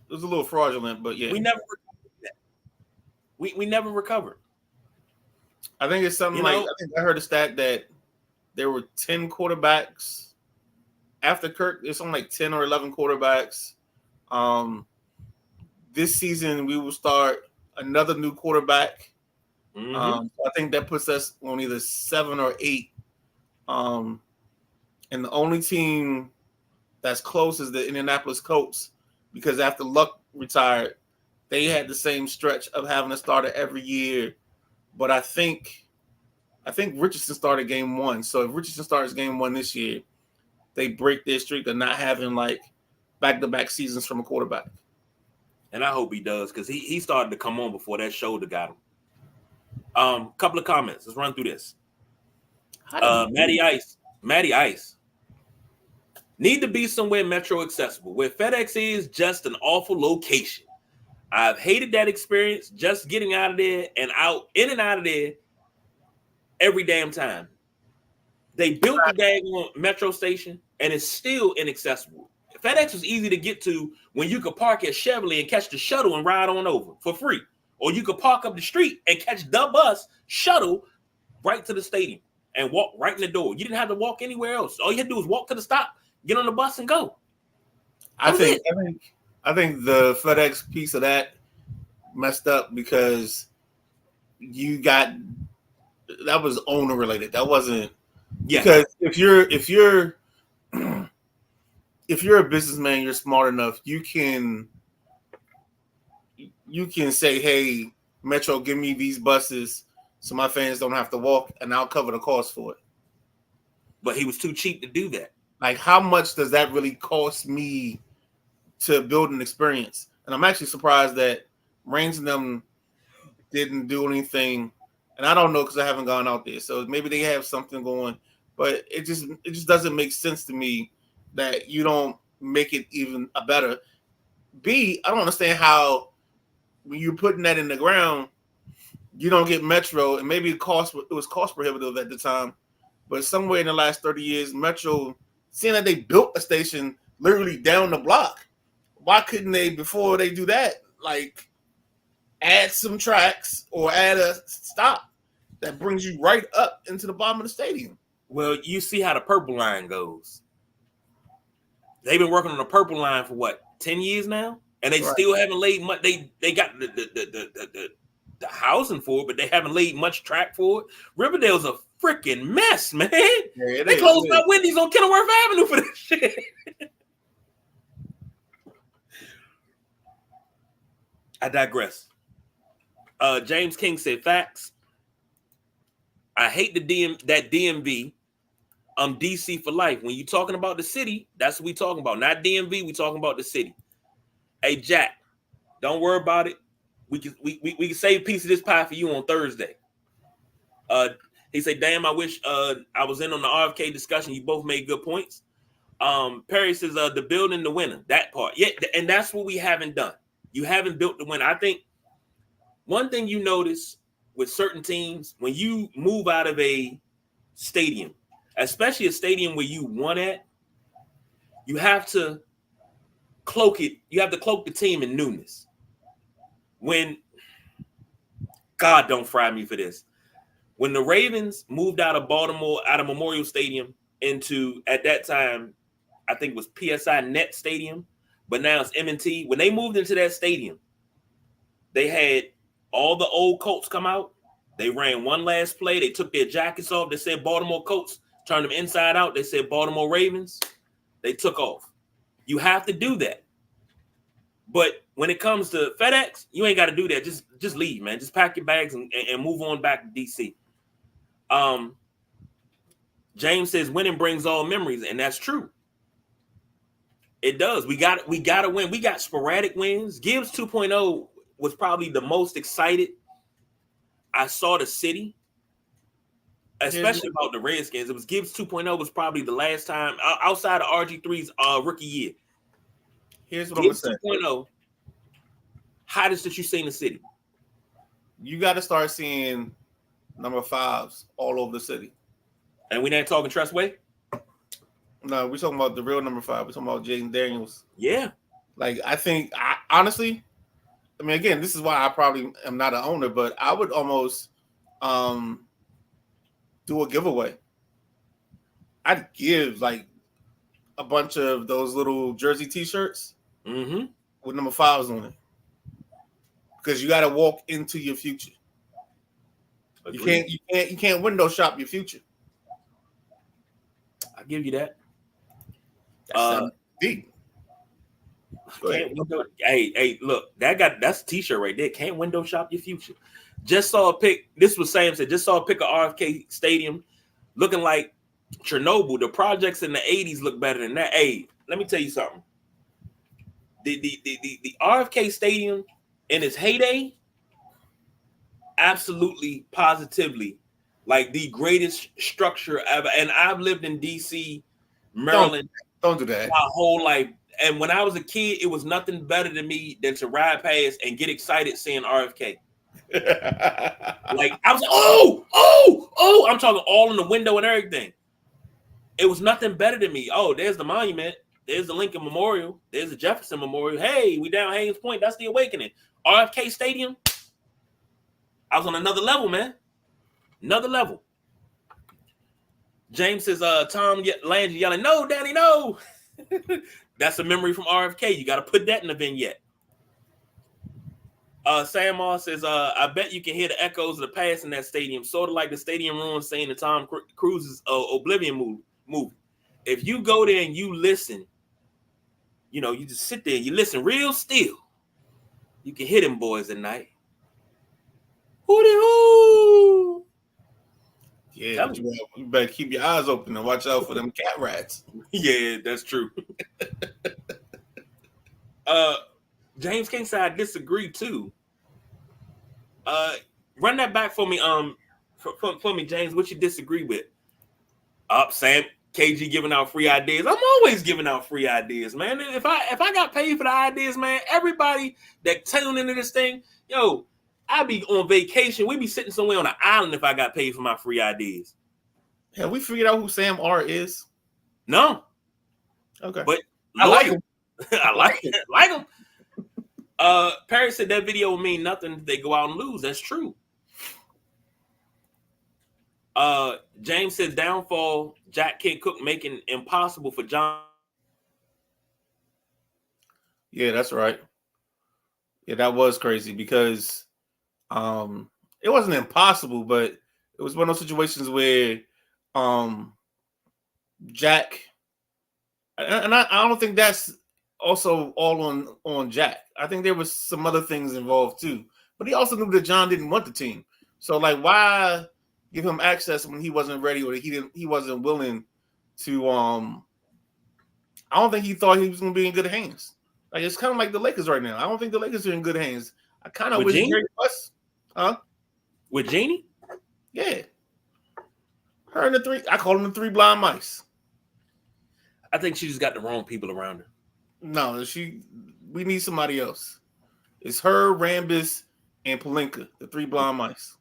was a little fraudulent, but yeah. We never recovered that. We never recovered. I think it's something I think I heard a stat that there were 10 quarterbacks after Kirk. It's on like 10 or 11 quarterbacks. This season we will start another new quarterback. I think that puts us on either 7 or 8. And the only team that's close is the Indianapolis Colts, because after Luck retired, they had the same stretch of having a starter every year. But I think Richardson started game 1. So if Richardson starts game 1 this year, they break their streak of not having like back-to-back seasons from a quarterback. And I hope he does, because he started to come on before that shoulder got him. Couple of comments. Let's run through this. Matty Ice. Need to be somewhere metro accessible. Where FedEx is just an awful location. I've hated that experience, just getting out of there and in and out of there every damn time. They built the daggone metro station and it's still inaccessible. FedEx was easy to get to when you could park at Chevrolet and catch the shuttle and ride on over for free. Or you could park up the street and catch the bus shuttle right to the stadium and walk right in the door. You didn't have to walk anywhere else. All you had to do was walk to the stop, get on the bus, and go. I think the FedEx piece of that messed up because that was owner related. That wasn't because if you're a businessman, you're smart enough, you can say, hey, Metro, give me these buses so my fans don't have to walk, and I'll cover the cost for it. But he was too cheap to do that. Like, how much does that really cost me to build an experience? And I'm actually surprised that Reigns and them didn't do anything. And I don't know because I haven't gone out there. So maybe they have something going. But it just doesn't make sense to me that you don't make it even a better. I don't understand how when you're putting that in the ground, you don't get Metro. And maybe it was cost prohibitive at the time. But somewhere in the last 30 years, Metro, seeing that they built a station literally down the block, why couldn't they, before they do that, like add some tracks or add a stop that brings you right up into the bottom of the stadium? Well, you see how the Purple Line goes. They've been working on the Purple Line for what, 10 years now? And they still haven't laid much. They got the housing for it, but they haven't laid much track for it. Riverdale's a freaking mess, man. Yeah, they closed up Wendy's on Kenilworth Avenue for this shit. I digress. James King said, facts. I hate that DMV. I'm DC for life. When you're talking about the city, that's what we talking about. Not DMV, we talking about the city. Hey, Jack, don't worry about it. We can save a piece of this pie for you on Thursday. He said, damn, I wish I was in on the RFK discussion. You both made good points. Perry says, the building the winner, that part. Yeah, and that's what we haven't done. You haven't built the winner. I think one thing you notice with certain teams, when you move out of a stadium, especially a stadium where you won at, you have to cloak it. You have to cloak the team in newness. When God don't fry me for this. When the Ravens moved out of Baltimore, out of Memorial Stadium into, at that time, I think it was PSI Net Stadium, but now it's M&T. When they moved into that stadium, they had all the old Colts come out. They ran one last play. They took their jackets off. They said Baltimore Colts, turned them inside out. They said Baltimore Ravens. They took off. You have to do that. But when it comes to FedEx, you ain't got to do that. Just leave, man. Just pack your bags and move on back to DC. James says winning brings all memories, and that's true. It does. We got to win. We got sporadic wins. Gibbs 2.0 was probably the most excited I saw the city, especially about the Redskins. It was Gibbs 2.0 was probably the last time outside of RG3's rookie year. Here's what Gibbs I'm going to say. 2.0, hottest that you've seen in the city. You got to start seeing number 5s all over the city. And we ain't talking Trustway? No, we're talking about the real number 5. We're talking about Jaden Daniels. Yeah. Like, honestly, I mean, again, this is why I probably am not an owner, but I would almost do a giveaway. I'd give, like, a bunch of those little jersey T-shirts with number 5s on it. Because you got to walk into your future. Agreed. You can't window shop your future. I'll give you that. Deep. Hey, look, that's a T-shirt right there. Can't window shop your future. Just saw a pic. This was Sam said. Just saw a pic of RFK Stadium, looking like Chernobyl. The projects in the '80s look better than that. Hey, let me tell you something. The RFK Stadium in its heyday, absolutely, positively, like the greatest structure ever. And I've lived in DC, Maryland. Don't do that. My whole life. And when I was a kid, it was nothing better to me than to ride past and get excited seeing RFK. Like, I was like, oh, I'm talking all in the window and everything. It was nothing better than me. Oh, there's the monument. There's the Lincoln Memorial. There's the Jefferson Memorial. Hey, we down Haynes Point. That's the Awakening. RFK Stadium. I was on another level, man. Another level. James says, Tom Landry yelling, no, Danny, no. That's a memory from RFK. You got to put that in the vignette. Sam Moss says, I bet you can hear the echoes of the past in that stadium, sort of like the stadium ruins saying the Tom Cruise's Oblivion movie. If you go there and you listen, you know, you just sit there and you listen real still, you can hear them boys at night. Hooty hoo! Yeah, you better keep your eyes open and watch out for them cat rats. Yeah, that's true. James King said I disagree too. Run that back for me, for me, James. What you disagree with? Sam KG giving out free ideas. I'm always giving out free ideas, man. If I got paid for the ideas, man, everybody that tune into this thing, yo, I'd be on vacation. We'd be sitting somewhere on an island if I got paid for my free ideas. Have we figured out who Sam R is? No. Okay. But I like him. I like him. Like him. Perry said that video will mean nothing if they go out and lose. That's true. James says downfall, Jack Kent Cook making impossible for John. Yeah, that's right. Yeah, that was crazy because it wasn't impossible, but it was one of those situations where Jack, and I don't think that's also all on Jack. I think there was some other things involved too. But he also knew that John didn't want the team. So like, why give him access when he wasn't ready or he wasn't willing to I don't think he thought he was going to be in good hands. Like, it's kind of like the Lakers right now. I don't think the Lakers are in good hands. I kind of wish Jerry West, with Jeannie? Yeah. Her and the three, I call them the three blind mice. I think she just got the wrong people around her. No, we need somebody else. It's her, Rambis, and Pelinka, the three blind mice.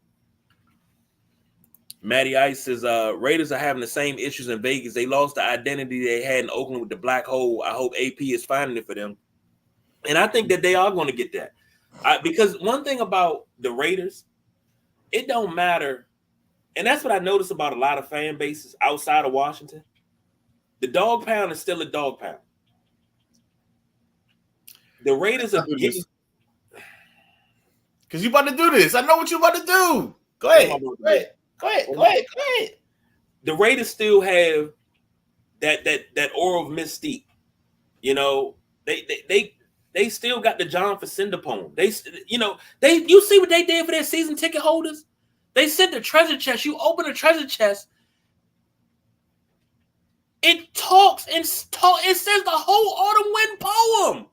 Matty Ice says Raiders are having the same issues in Vegas. They lost the identity they had in Oakland with the black hole. I hope AP is finding it for them. And I think that they are going to get that. Because one thing about the Raiders, it don't matter. And that's what I notice about a lot of fan bases outside of Washington. The dog pound is still a dog pound. The Raiders are getting... Because you about to do this. I know what you about to do. Go ahead. Go ahead. The Raiders still have that aura of mystique. You know, they still got the John Facenda poem. You see what they did for their season ticket holders? They sent the treasure chest. You open the treasure chest. It talks and it says the whole Autumn Wind poem.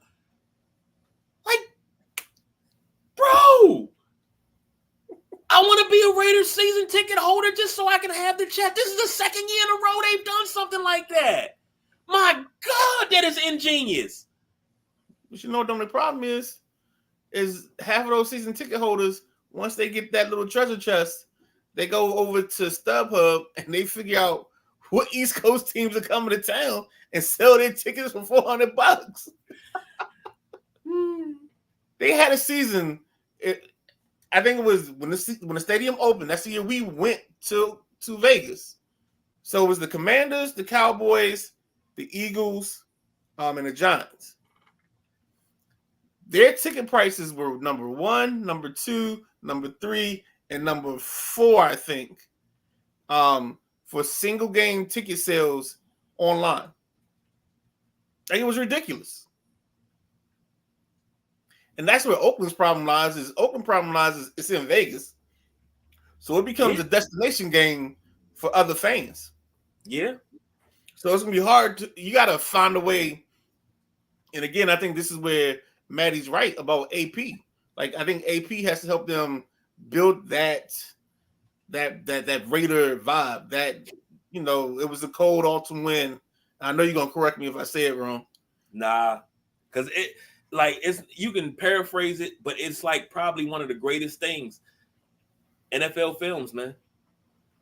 Like, bro, I want to be a Raiders season ticket holder just so I can have the chest. This is the second year in a row they've done something like that. My God, that is ingenious. But you know what the only problem is half of those season ticket holders, once they get that little treasure chest, they go over to StubHub and they figure out what East Coast teams are coming to town and sell their tickets for $400. They had a season. I think it was when the stadium opened. That's the year we went to Vegas. So it was the Commanders, the Cowboys, the Eagles, and the Giants. Their ticket prices were number 1, number 2, number 3, and number 4, I think, for single game ticket sales online. Like, it was ridiculous. And that's where Oakland's problem lies. It's in Vegas. So it becomes a destination game for other fans. Yeah. So it's going to be hard. You got to find a way. And again, I think this is where Maddie's right about AP. Like, I think AP has to help them build that Raider vibe. That, you know, it was a cold autumn wind. I know you're going to correct me if I say it wrong. Nah, because you can paraphrase it, but it's like probably one of the greatest things. NFL films, man.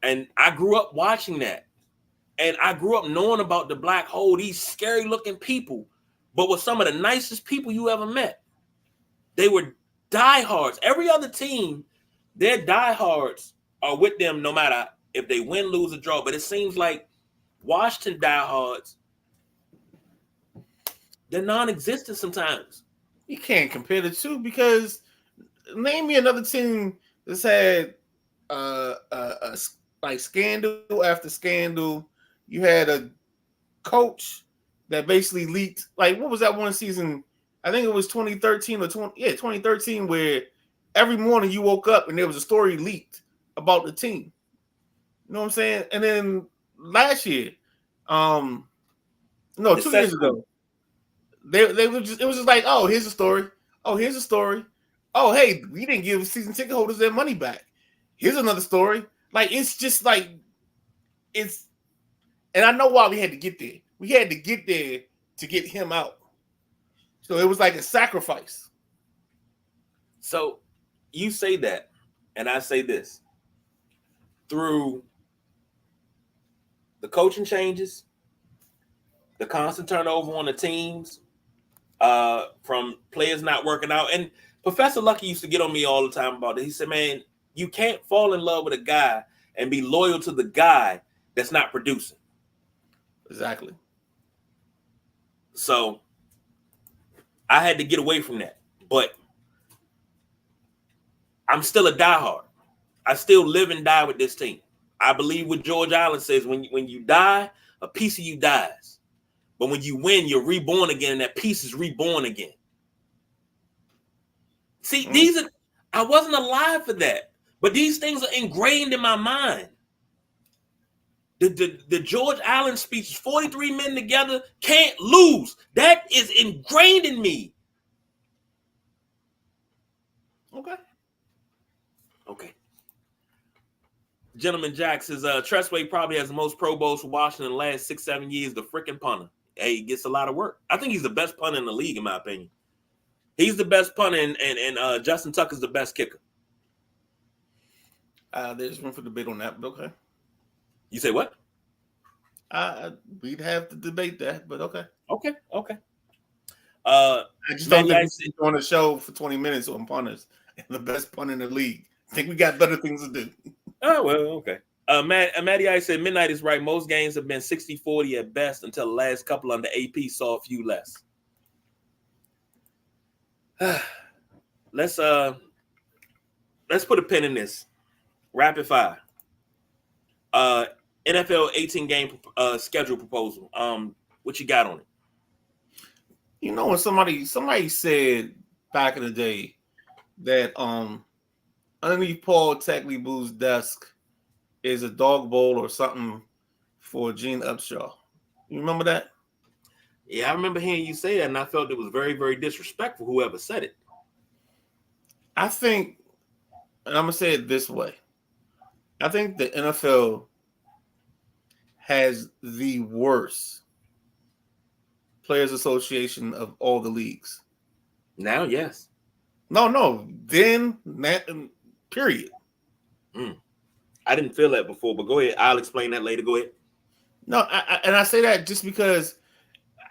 And I grew up watching that. And I grew up knowing about the black hole, these scary looking people, but were some of the nicest people you ever met. They were diehards. Every other team, their diehards are with them no matter if they win, lose, or draw. But it seems like Washington diehards, they're non-existent sometimes. You can't compare the two because name me another team that's had like scandal after scandal. You had a coach that basically leaked. Like, what was that one season? I think it was 2013 or 2013, where every morning you woke up and there was a story leaked about the team. You know what I'm saying? And then last year, 2 years ago, they were just, it was just like, oh, here's a story. Oh, here's a story. Oh, hey, we didn't give season ticket holders their money back. Here's another story. Like, it's just like, and I know why we had to get there. We had to get there to get him out. So it was like a sacrifice. So you say that, and I say this. Through the coaching changes, the constant turnover on the teams, from players not working out. And Professor Lucky used to get on me all the time about it. He said, man, you can't fall in love with a guy and be loyal to the guy that's not producing. Exactly. So I had to get away from that. But I'm still a diehard. I still live and die with this team. I believe what George Allen says, when you die, a piece of you dies. But when you win, you're reborn again, and that piece is reborn again. See, I wasn't alive for that, but these things are ingrained in my mind. The George Allen speech, 43 men together, can't lose. That is ingrained in me. Okay. Gentleman Jack says, Tressway probably has the most Pro Bowls for Washington in the last 6-7 years. The freaking punter. Hey, he gets a lot of work. I think he's the best punter in the league, in my opinion. He's the best punter, and Justin Tucker's the best kicker. There's room for debate on that, but okay. You say what? We'd have to debate that, but okay. Okay. I just don't Matty think we're on a show for 20 minutes on punters and the best punter in the league. I think we got better things to do. Oh, well, okay. Matty Ice said Midnight is right. Most games have been 60-40 at best until the last couple under AP saw a few less. Let's put a pin in this. Rapid fire. NFL 18-game schedule proposal. What you got on it? You know, when somebody said back in the day that underneath Paul Tagliabue's desk is a dog bowl or something for Gene Upshaw. You remember that? Yeah, I remember hearing you say that, and I felt it was very, very disrespectful, whoever said it. I think, and I'm going to say it this way. I think the NFL has the worst Players Association of all the leagues. Now, yes. No. Then, period. I didn't feel that before, but go ahead. I'll explain that later. Go ahead. No, I say that just because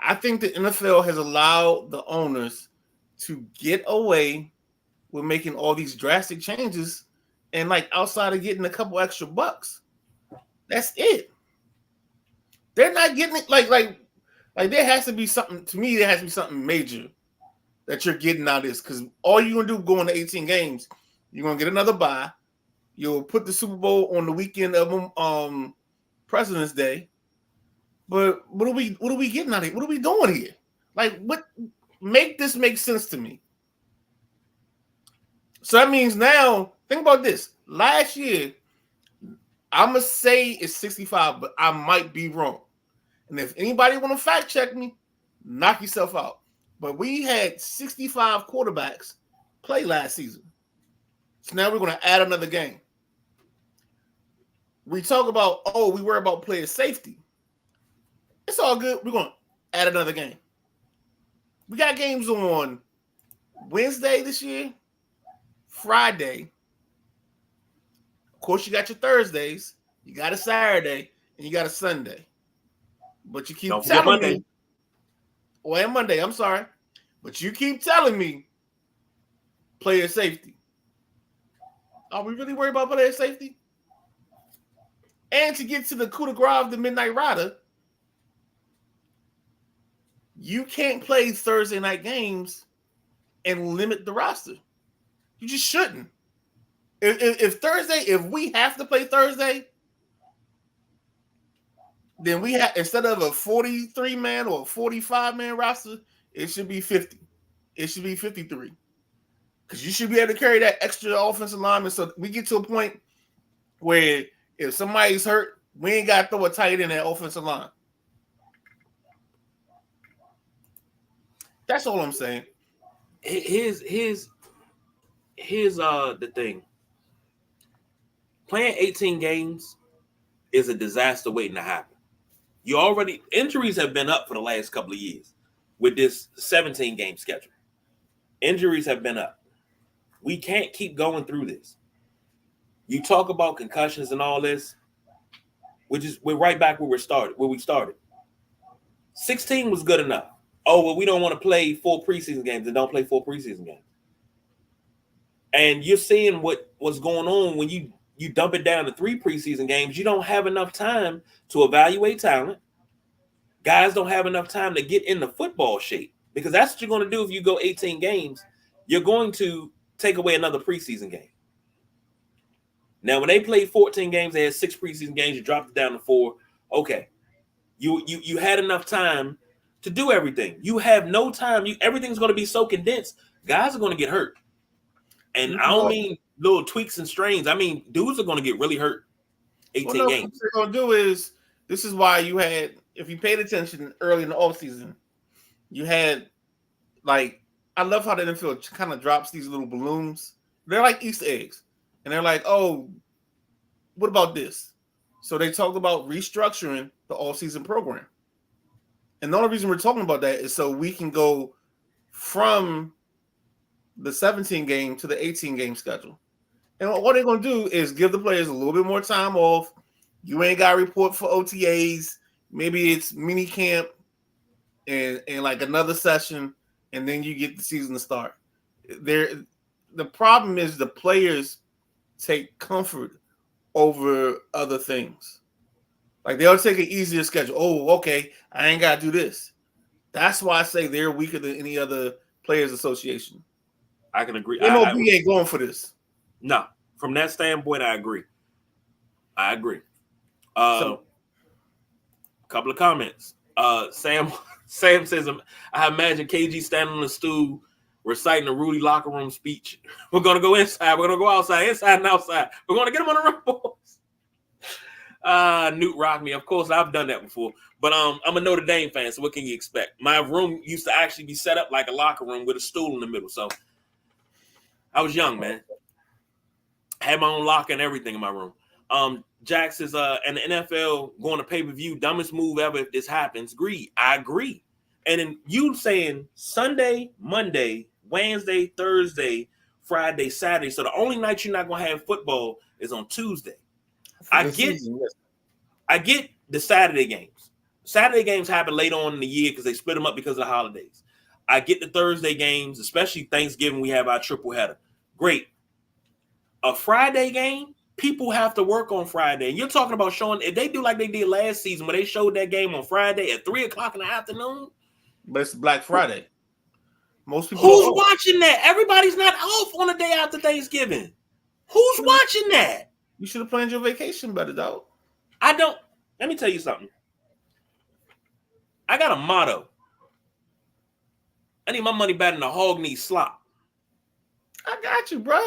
I think the NFL has allowed the owners to get away with making all these drastic changes, and like outside of getting a couple extra bucks, that's it. They're not getting it like there has to be something. To me, there has to be something major that you're getting out of this, because all you're gonna do going to 18 games, you're gonna get another bye. You'll put the Super Bowl on the weekend of President's Day. But what are we getting out of it? What are we doing here? Like, what? Make this make sense to me. So that means now, think about this. Last year, I'm gonna say it's 65, but I might be wrong. And if anybody want to fact check me, knock yourself out. But we had 65 quarterbacks play last season. So now we're going to add another game. We talk about, we worry about player safety. It's all good. We're going to add another game. We got games on Wednesday this year, Friday. Of course, you got your Thursdays, you got a Saturday, and you got a Sunday. But you keep telling me, and Monday, I'm sorry. But you keep telling me player safety. Are we really worried about player safety? And to get to the coup de grace of the Midnight Rider, you can't play Thursday night games and limit the roster. You just shouldn't. If we have to play Thursday, then we have, instead of a 43-man or a 45-man roster, it should be 50. It should be 53. Because you should be able to carry that extra offensive lineman. So we get to a point where if somebody's hurt, we ain't got to throw a tight end at offensive line. That's all I'm saying. Here's the thing. Playing 18 games is a disaster waiting to happen. Injuries have been up for the last couple of years with this 17-game schedule. Injuries have been up. We can't keep going through this. You talk about concussions and all this, we're right back where we started. 16 was good enough. Oh, well, we don't want to play 4 preseason games, and don't play 4 preseason games. And you're seeing what's going on when you dump it down to 3 preseason games. You don't have enough time to evaluate talent. Guys don't have enough time to get in the football shape, because that's what you're going to do if you go 18 games. You're going to take away another preseason game. Now, when they played 14 games, they had 6 preseason games. You dropped it down to 4. Okay, you had enough time to do everything. You have no time. Everything's going to be so condensed. Guys are going to get hurt. And I don't mean little tweaks and strains. I mean, dudes are going to get really hurt. 18 games. What they're going to do is, this is why you had, if you paid attention early in the offseason, you had, like, I love how the NFL kind of drops these little balloons. They're like Easter eggs. And they're like, oh, what about this? So they talked about restructuring the all-season program. And the only reason we're talking about that is so we can go from the 17 game to the 18 game schedule. And what they're going to do is give the players a little bit more time off. You ain't got to report for OTAs. Maybe it's mini camp and like another session, and then you get the season to start. The problem is the players take comfort over other things. Like they'll take an easier schedule. Oh, okay, I ain't got to do this. That's why I say they're weaker than any other players association. I can agree. MLB ain't going for this. No, from that standpoint, I agree. So, couple of comments. Sam says, I imagine KG standing on the stool reciting the Rudy locker room speech. We're gonna go inside. We're gonna go outside, inside and outside. We're gonna get him on the run, boys. Newt rocked me. Of course, I've done that before. But I'm a Notre Dame fan, so what can you expect? My room used to actually be set up like a locker room with a stool in the middle. So I was young, man. I had my own locker and everything in my room. Jack says, and the NFL going to pay-per-view, dumbest move ever if this happens. I agree. And then you saying Sunday, Monday, Wednesday, Thursday, Friday, Saturday. So the only night you're not going to have football is on Tuesday. I get the Saturday games. Saturday games happen later on in the year because they split them up because of the holidays. I get the Thursday games, especially Thanksgiving, we have our triple header. Great. A Friday game, people have to work on Friday. And you're talking about showing, if they do like they did last season, where they showed that game on Friday at 3:00 in the afternoon. But it's Black Friday. Most people. Who's watching that? Everybody's not off on the day after Thanksgiving. Who's watching that? You should have planned your vacation better, dog. I don't. Let me tell you something. I got a motto. I need my money better than a hog needs slop. I got you, bro.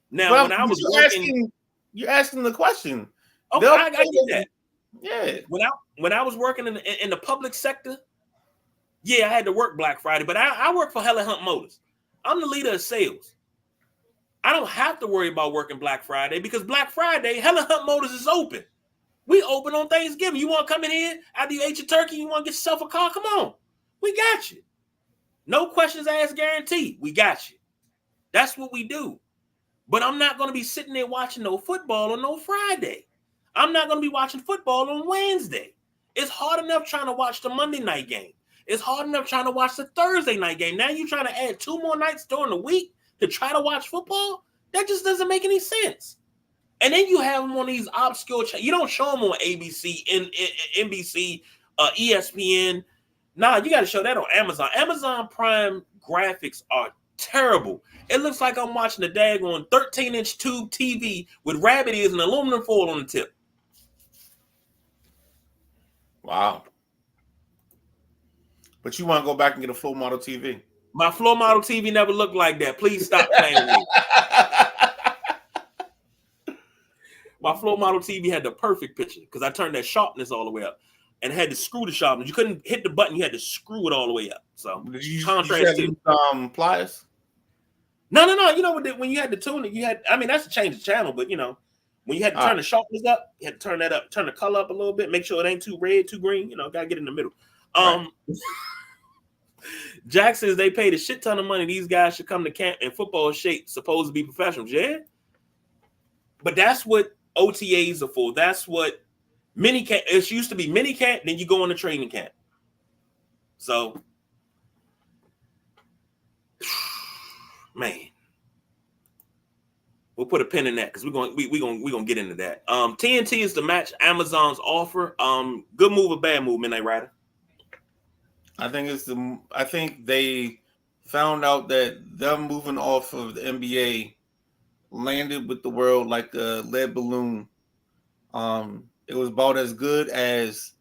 Now, when I was working, you're asking the question. Okay, I get that. Yeah. When I was working in the public sector, yeah, I had to work Black Friday, but I work for Hella Hunt Motors. I'm the leader of sales. I don't have to worry about working Black Friday because Black Friday, Hella Hunt Motors is open. We open on Thanksgiving. You want to come in here after you ate your turkey? You want to get yourself a car? Come on. We got you. No questions asked, guaranteed. We got you. That's what we do. But I'm not going to be sitting there watching no football on no Friday. I'm not going to be watching football on Wednesday. It's hard enough trying to watch the Monday night game. It's hard enough trying to watch the Thursday night game. Now you're trying to add 2 more nights during the week to try to watch football? That just doesn't make any sense. And then you have them on these obscure channels. You don't show them on ABC, NBC, ESPN. Nah, you got to show that on Amazon. Amazon Prime graphics are terrible. It looks like I'm watching a daggone 13-inch tube TV with rabbit ears and aluminum foil on the tip. Wow. But you want to go back and get a floor model TV? My floor model TV never looked like that. Please stop playing with me. My floor model TV had the perfect picture because I turned that sharpness all the way up and had to screw the sharpness. You couldn't hit the button; you had to screw it all the way up. So did you contrast use, pliers? No. You know when you had to tune it, you had. I mean, that's to change the channel, but you know when you had to turn the sharpness up, you had to turn that up, turn the color up a little bit, make sure it ain't too red, too green. You know, gotta get in the middle. Right. Jack says they paid a shit ton of money. These guys should come to camp in football shape, supposed to be professionals. Yeah, but that's what OTAs are for. That's what mini camp. It used to be mini camp, then you go on a training camp. So, man, we'll put a pin in that because we're gonna get into that. TNT is to match Amazon's offer. Good move or bad move, Midnight Rider? I think they found out that them moving off of the NBA landed with the world like a lead balloon. It was about as good as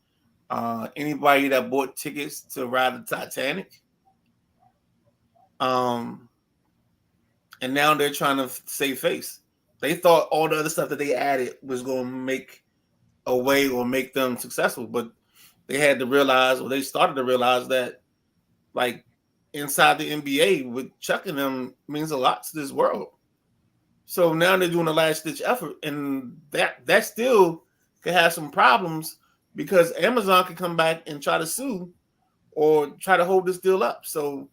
anybody that bought tickets to ride the Titanic. And now they're trying to save face. They thought all the other stuff that they added was going to make a way or make them successful, but they had to realize, or they started to realize that, like, inside the NBA, with chucking them means a lot to this world. So now they're doing a last-ditch effort, and that still could have some problems because Amazon could come back and try to sue or try to hold this deal up. So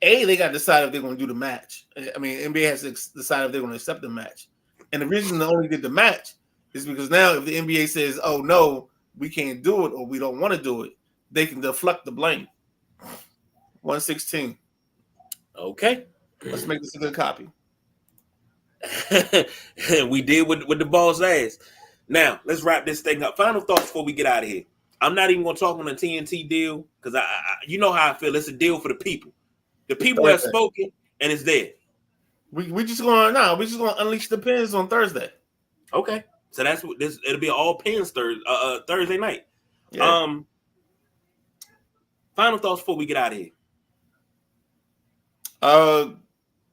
They got to decide if they're going to do the match. I mean, NBA has to decide if they're going to accept the match. And the reason they only did the match is because now if the NBA says, "Oh no, we can't do it," or "We don't want to do it," they can deflect the blame. 116. Okay. Let's make this a good copy. We did with the ball's ass. Now let's wrap this thing up. Final thoughts before we get out of here. I'm not even going to talk on the TNT deal because I you know how I feel. It's a deal for the people. The people have spoken, and it's there. We just going to unleash the pins on Thursday. Okay, so that's what this. It'll be all pins Thursday night. Yeah. Final thoughts before we get out of here.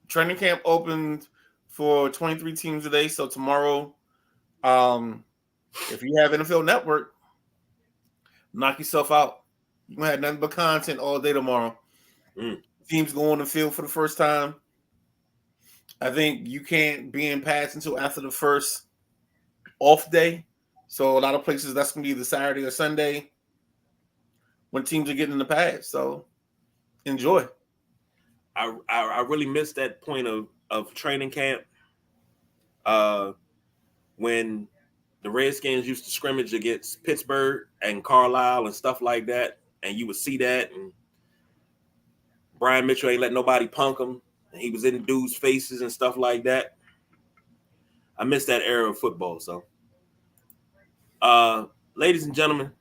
Training camp opened for 23 teams today. So tomorrow, if you have NFL Network, knock yourself out. You're gonna have nothing but content all day tomorrow. Teams go on the field for the first time. I think you can't be in pads until after the first off day. So a lot of places that's gonna be either Saturday or Sunday when teams are getting in the pads. So enjoy. I really missed that point of training camp. When the Redskins used to scrimmage against Pittsburgh and Carlisle and stuff like that, and you would see that, and Brian Mitchell ain't let nobody punk him. And he was in dudes' faces and stuff like that. I missed that era of football. So, ladies and gentlemen,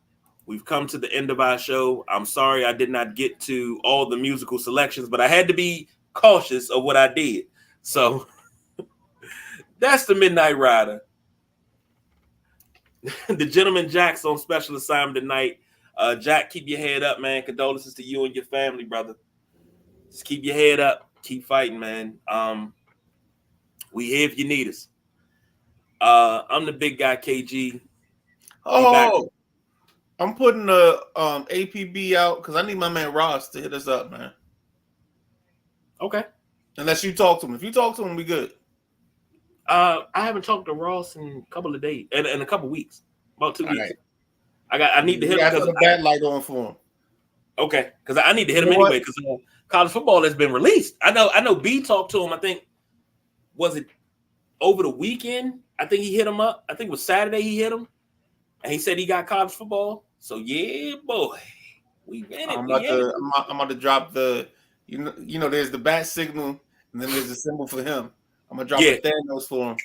we've come to the end of our show. I'm sorry I did not get to all the musical selections, but I had to be cautious of what I did. So, that's the Midnight Rider. The gentleman Jack's on special assignment tonight. Jack, keep your head up, man. Condolences to you and your family, brother. Just keep your head up. Keep fighting, man. We here if you need us. I'm the big guy, KG. Oh, I'm putting the APB out because I need my man Ross to hit us up, man. Okay. Unless you talk to him. If you talk to him, we good. I haven't talked to Ross in a couple of days, in a couple of weeks, about 2 weeks. Right. I need to hit him because the bat light on for him. Okay, because I need to hit him anyway because college football has been released. I know. B talked to him. I think was it over the weekend? I think he hit him up. I think it was Saturday he hit him, and he said he got college football. So yeah, boy, we in it. I'm about to drop the you know there's the bat signal and then there's a symbol for him. I'm gonna drop the Thanos for him.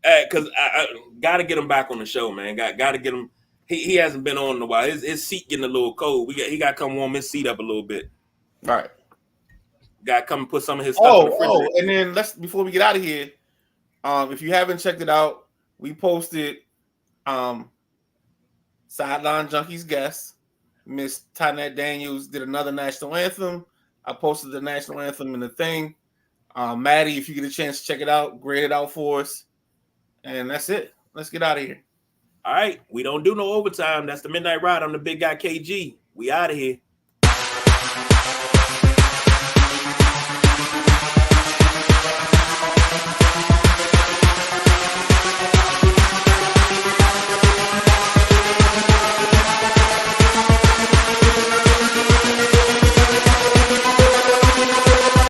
Because I got to get him back on the show, man. Got to get him. He hasn't been on in a while. His seat getting a little cold. He got to come warm his seat up a little bit. Right. Got to come and put some of his stuff in the refrigerator. And then before we get out of here, if you haven't checked it out, we posted Sideline Junkies guest, Miss Tynette Daniels did another national anthem. I posted the national anthem in the thing. Maddie, if you get a chance to check it out, grade it out for us. And that's it. Let's get out of here. All right. We don't do no overtime. That's the Midnight Ride. I'm the big guy, KG. We out of here.